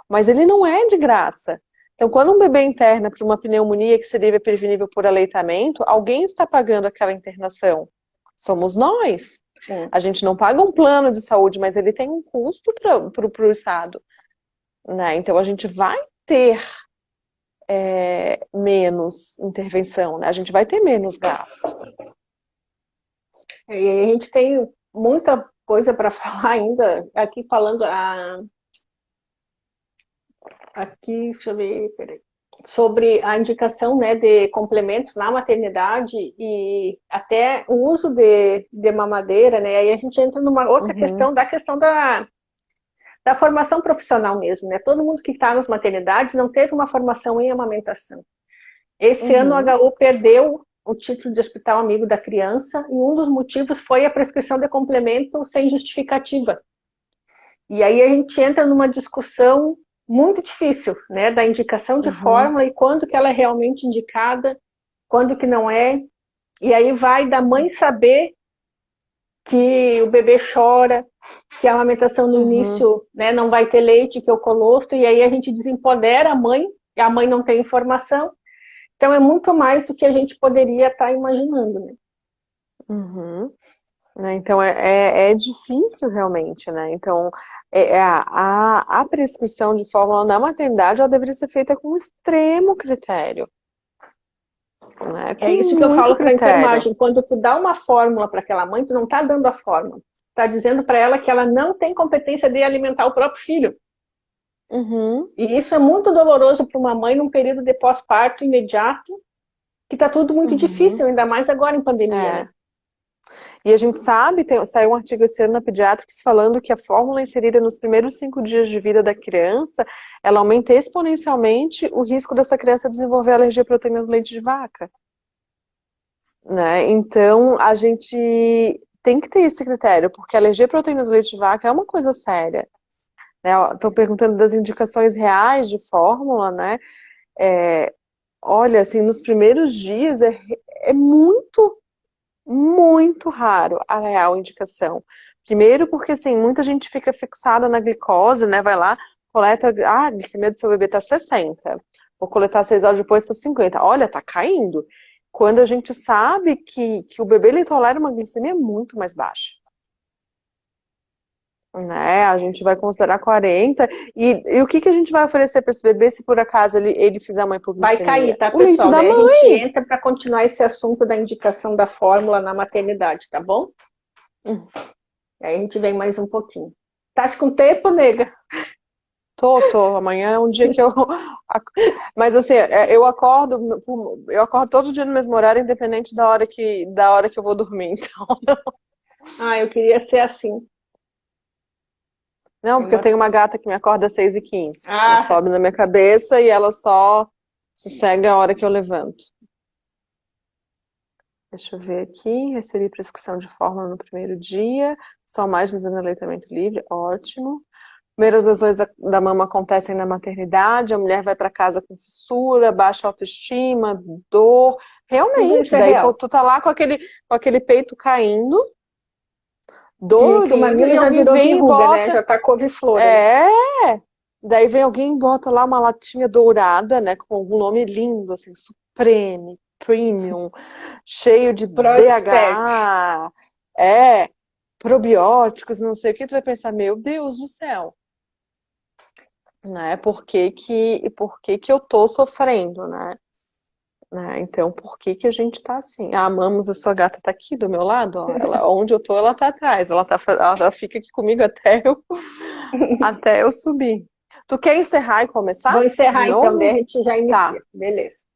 mas ele não é de graça. Então, quando um bebê interna para uma pneumonia que seria prevenível por aleitamento, alguém está pagando aquela internação. Somos nós. Sim. A gente não paga um plano de saúde, mas ele tem um custo para o Estado, né? Então, a gente vai ter menos intervenção, né? A gente vai ter menos gasto. E a gente tem muita coisa para falar ainda. Aqui falando aqui, deixa eu ver, peraí, sobre a indicação, né, de complementos na maternidade e até o uso de mamadeira, né? Aí a gente entra numa outra Uhum, questão da formação profissional mesmo, né? Todo mundo que está nas maternidades não teve uma formação em amamentação. Esse ano o uhum, HU perdeu o título de hospital amigo da criança e um dos motivos foi a prescrição de complemento sem justificativa. E aí a gente entra numa discussão muito difícil, né, da indicação de uhum, fórmula e quando que ela é realmente indicada, quando que não é. E aí vai da mãe saber que o bebê chora, que a amamentação no uhum, início, né, não vai ter leite, que é o colostro, e aí a gente desempodera a mãe, e a mãe não tem informação. Então é muito mais do que a gente poderia estar imaginando, né? uhum. Né, então é difícil realmente, né? Então a prescrição de fórmula na maternidade ela deveria ser feita com extremo critério, né? É Com isso que eu muito falo para a critério. enfermagem. Quando tu dá uma fórmula para aquela mãe, tu não está dando a fórmula. Está dizendo para ela que ela não tem competência de alimentar o próprio filho. Uhum, E isso é muito doloroso para uma mãe num período de pós-parto imediato, que está tudo muito uhum. difícil, ainda mais agora em pandemia, né? É. E a gente sabe, saiu um artigo esse ano na Pediatrics falando que a fórmula inserida nos primeiros 5 dias de vida da criança, ela aumenta exponencialmente o risco dessa criança desenvolver alergia à proteína do leite de vaca, né? Então, a gente tem que ter esse critério, porque a alergia à proteína do leite de vaca é uma coisa séria, né? Estão perguntando das indicações reais de fórmula, né? Olha, assim, nos primeiros dias é muito muito raro a real indicação. Primeiro porque, assim, muita gente fica fixada na glicose, né? Vai lá, coleta, a glicemia do seu bebê tá 60. Vou coletar 6 horas depois, tá 50. Olha, tá caindo. Quando a gente sabe que o bebê ele tolera uma glicemia muito mais baixa. Né? A gente vai considerar 40. E o que a gente vai oferecer para esse bebê se por acaso ele fizer uma Vai cair, hipoglicemia? tá, O leite pessoal? da Daí a gente mãe. entra para continuar esse assunto da indicação da fórmula na maternidade, tá bom? Hum. Aí a gente vem mais um pouquinho. Tá com tempo, nega? Tô. Amanhã é um dia que eu. Mas assim, eu acordo todo dia no mesmo horário, independente da hora que eu vou dormir. Então, Ah, eu queria ser assim. não, porque eu tenho uma gata que me acorda às 6h15. Ela Ah, sobe na minha cabeça e ela só sossega a hora que eu levanto. Deixa eu ver aqui. Recebi prescrição de fórmula no primeiro dia. Só mais dizendo aleitamento livre. Ótimo. Primeiras lesões da mama acontecem na maternidade, a mulher vai para casa com fissura, baixa autoestima, dor. tudo Realmente, isso é daí real. tu tá lá com aquele peito caindo, Que o dolorido, mamilo e já alguém virou vem e verruga, né? bota. Já tá couve-flor aí. É! Daí vem alguém e bota lá uma latinha dourada, né? Com algum nome lindo, assim, Supreme, Premium, cheio de Prospect. DHA, probióticos, não sei o que, tu vai pensar, meu Deus do céu. Né? Por que que eu tô sofrendo, né? Então, por que que a gente tá assim? Ah, amamos, a sua gata tá aqui do meu lado, ó. Onde eu tô, ela tá atrás. Ela fica aqui comigo até eu subir. Tu quer encerrar e começar? Vou encerrar de então, novo? daí a gente já inicia. Tá. Beleza.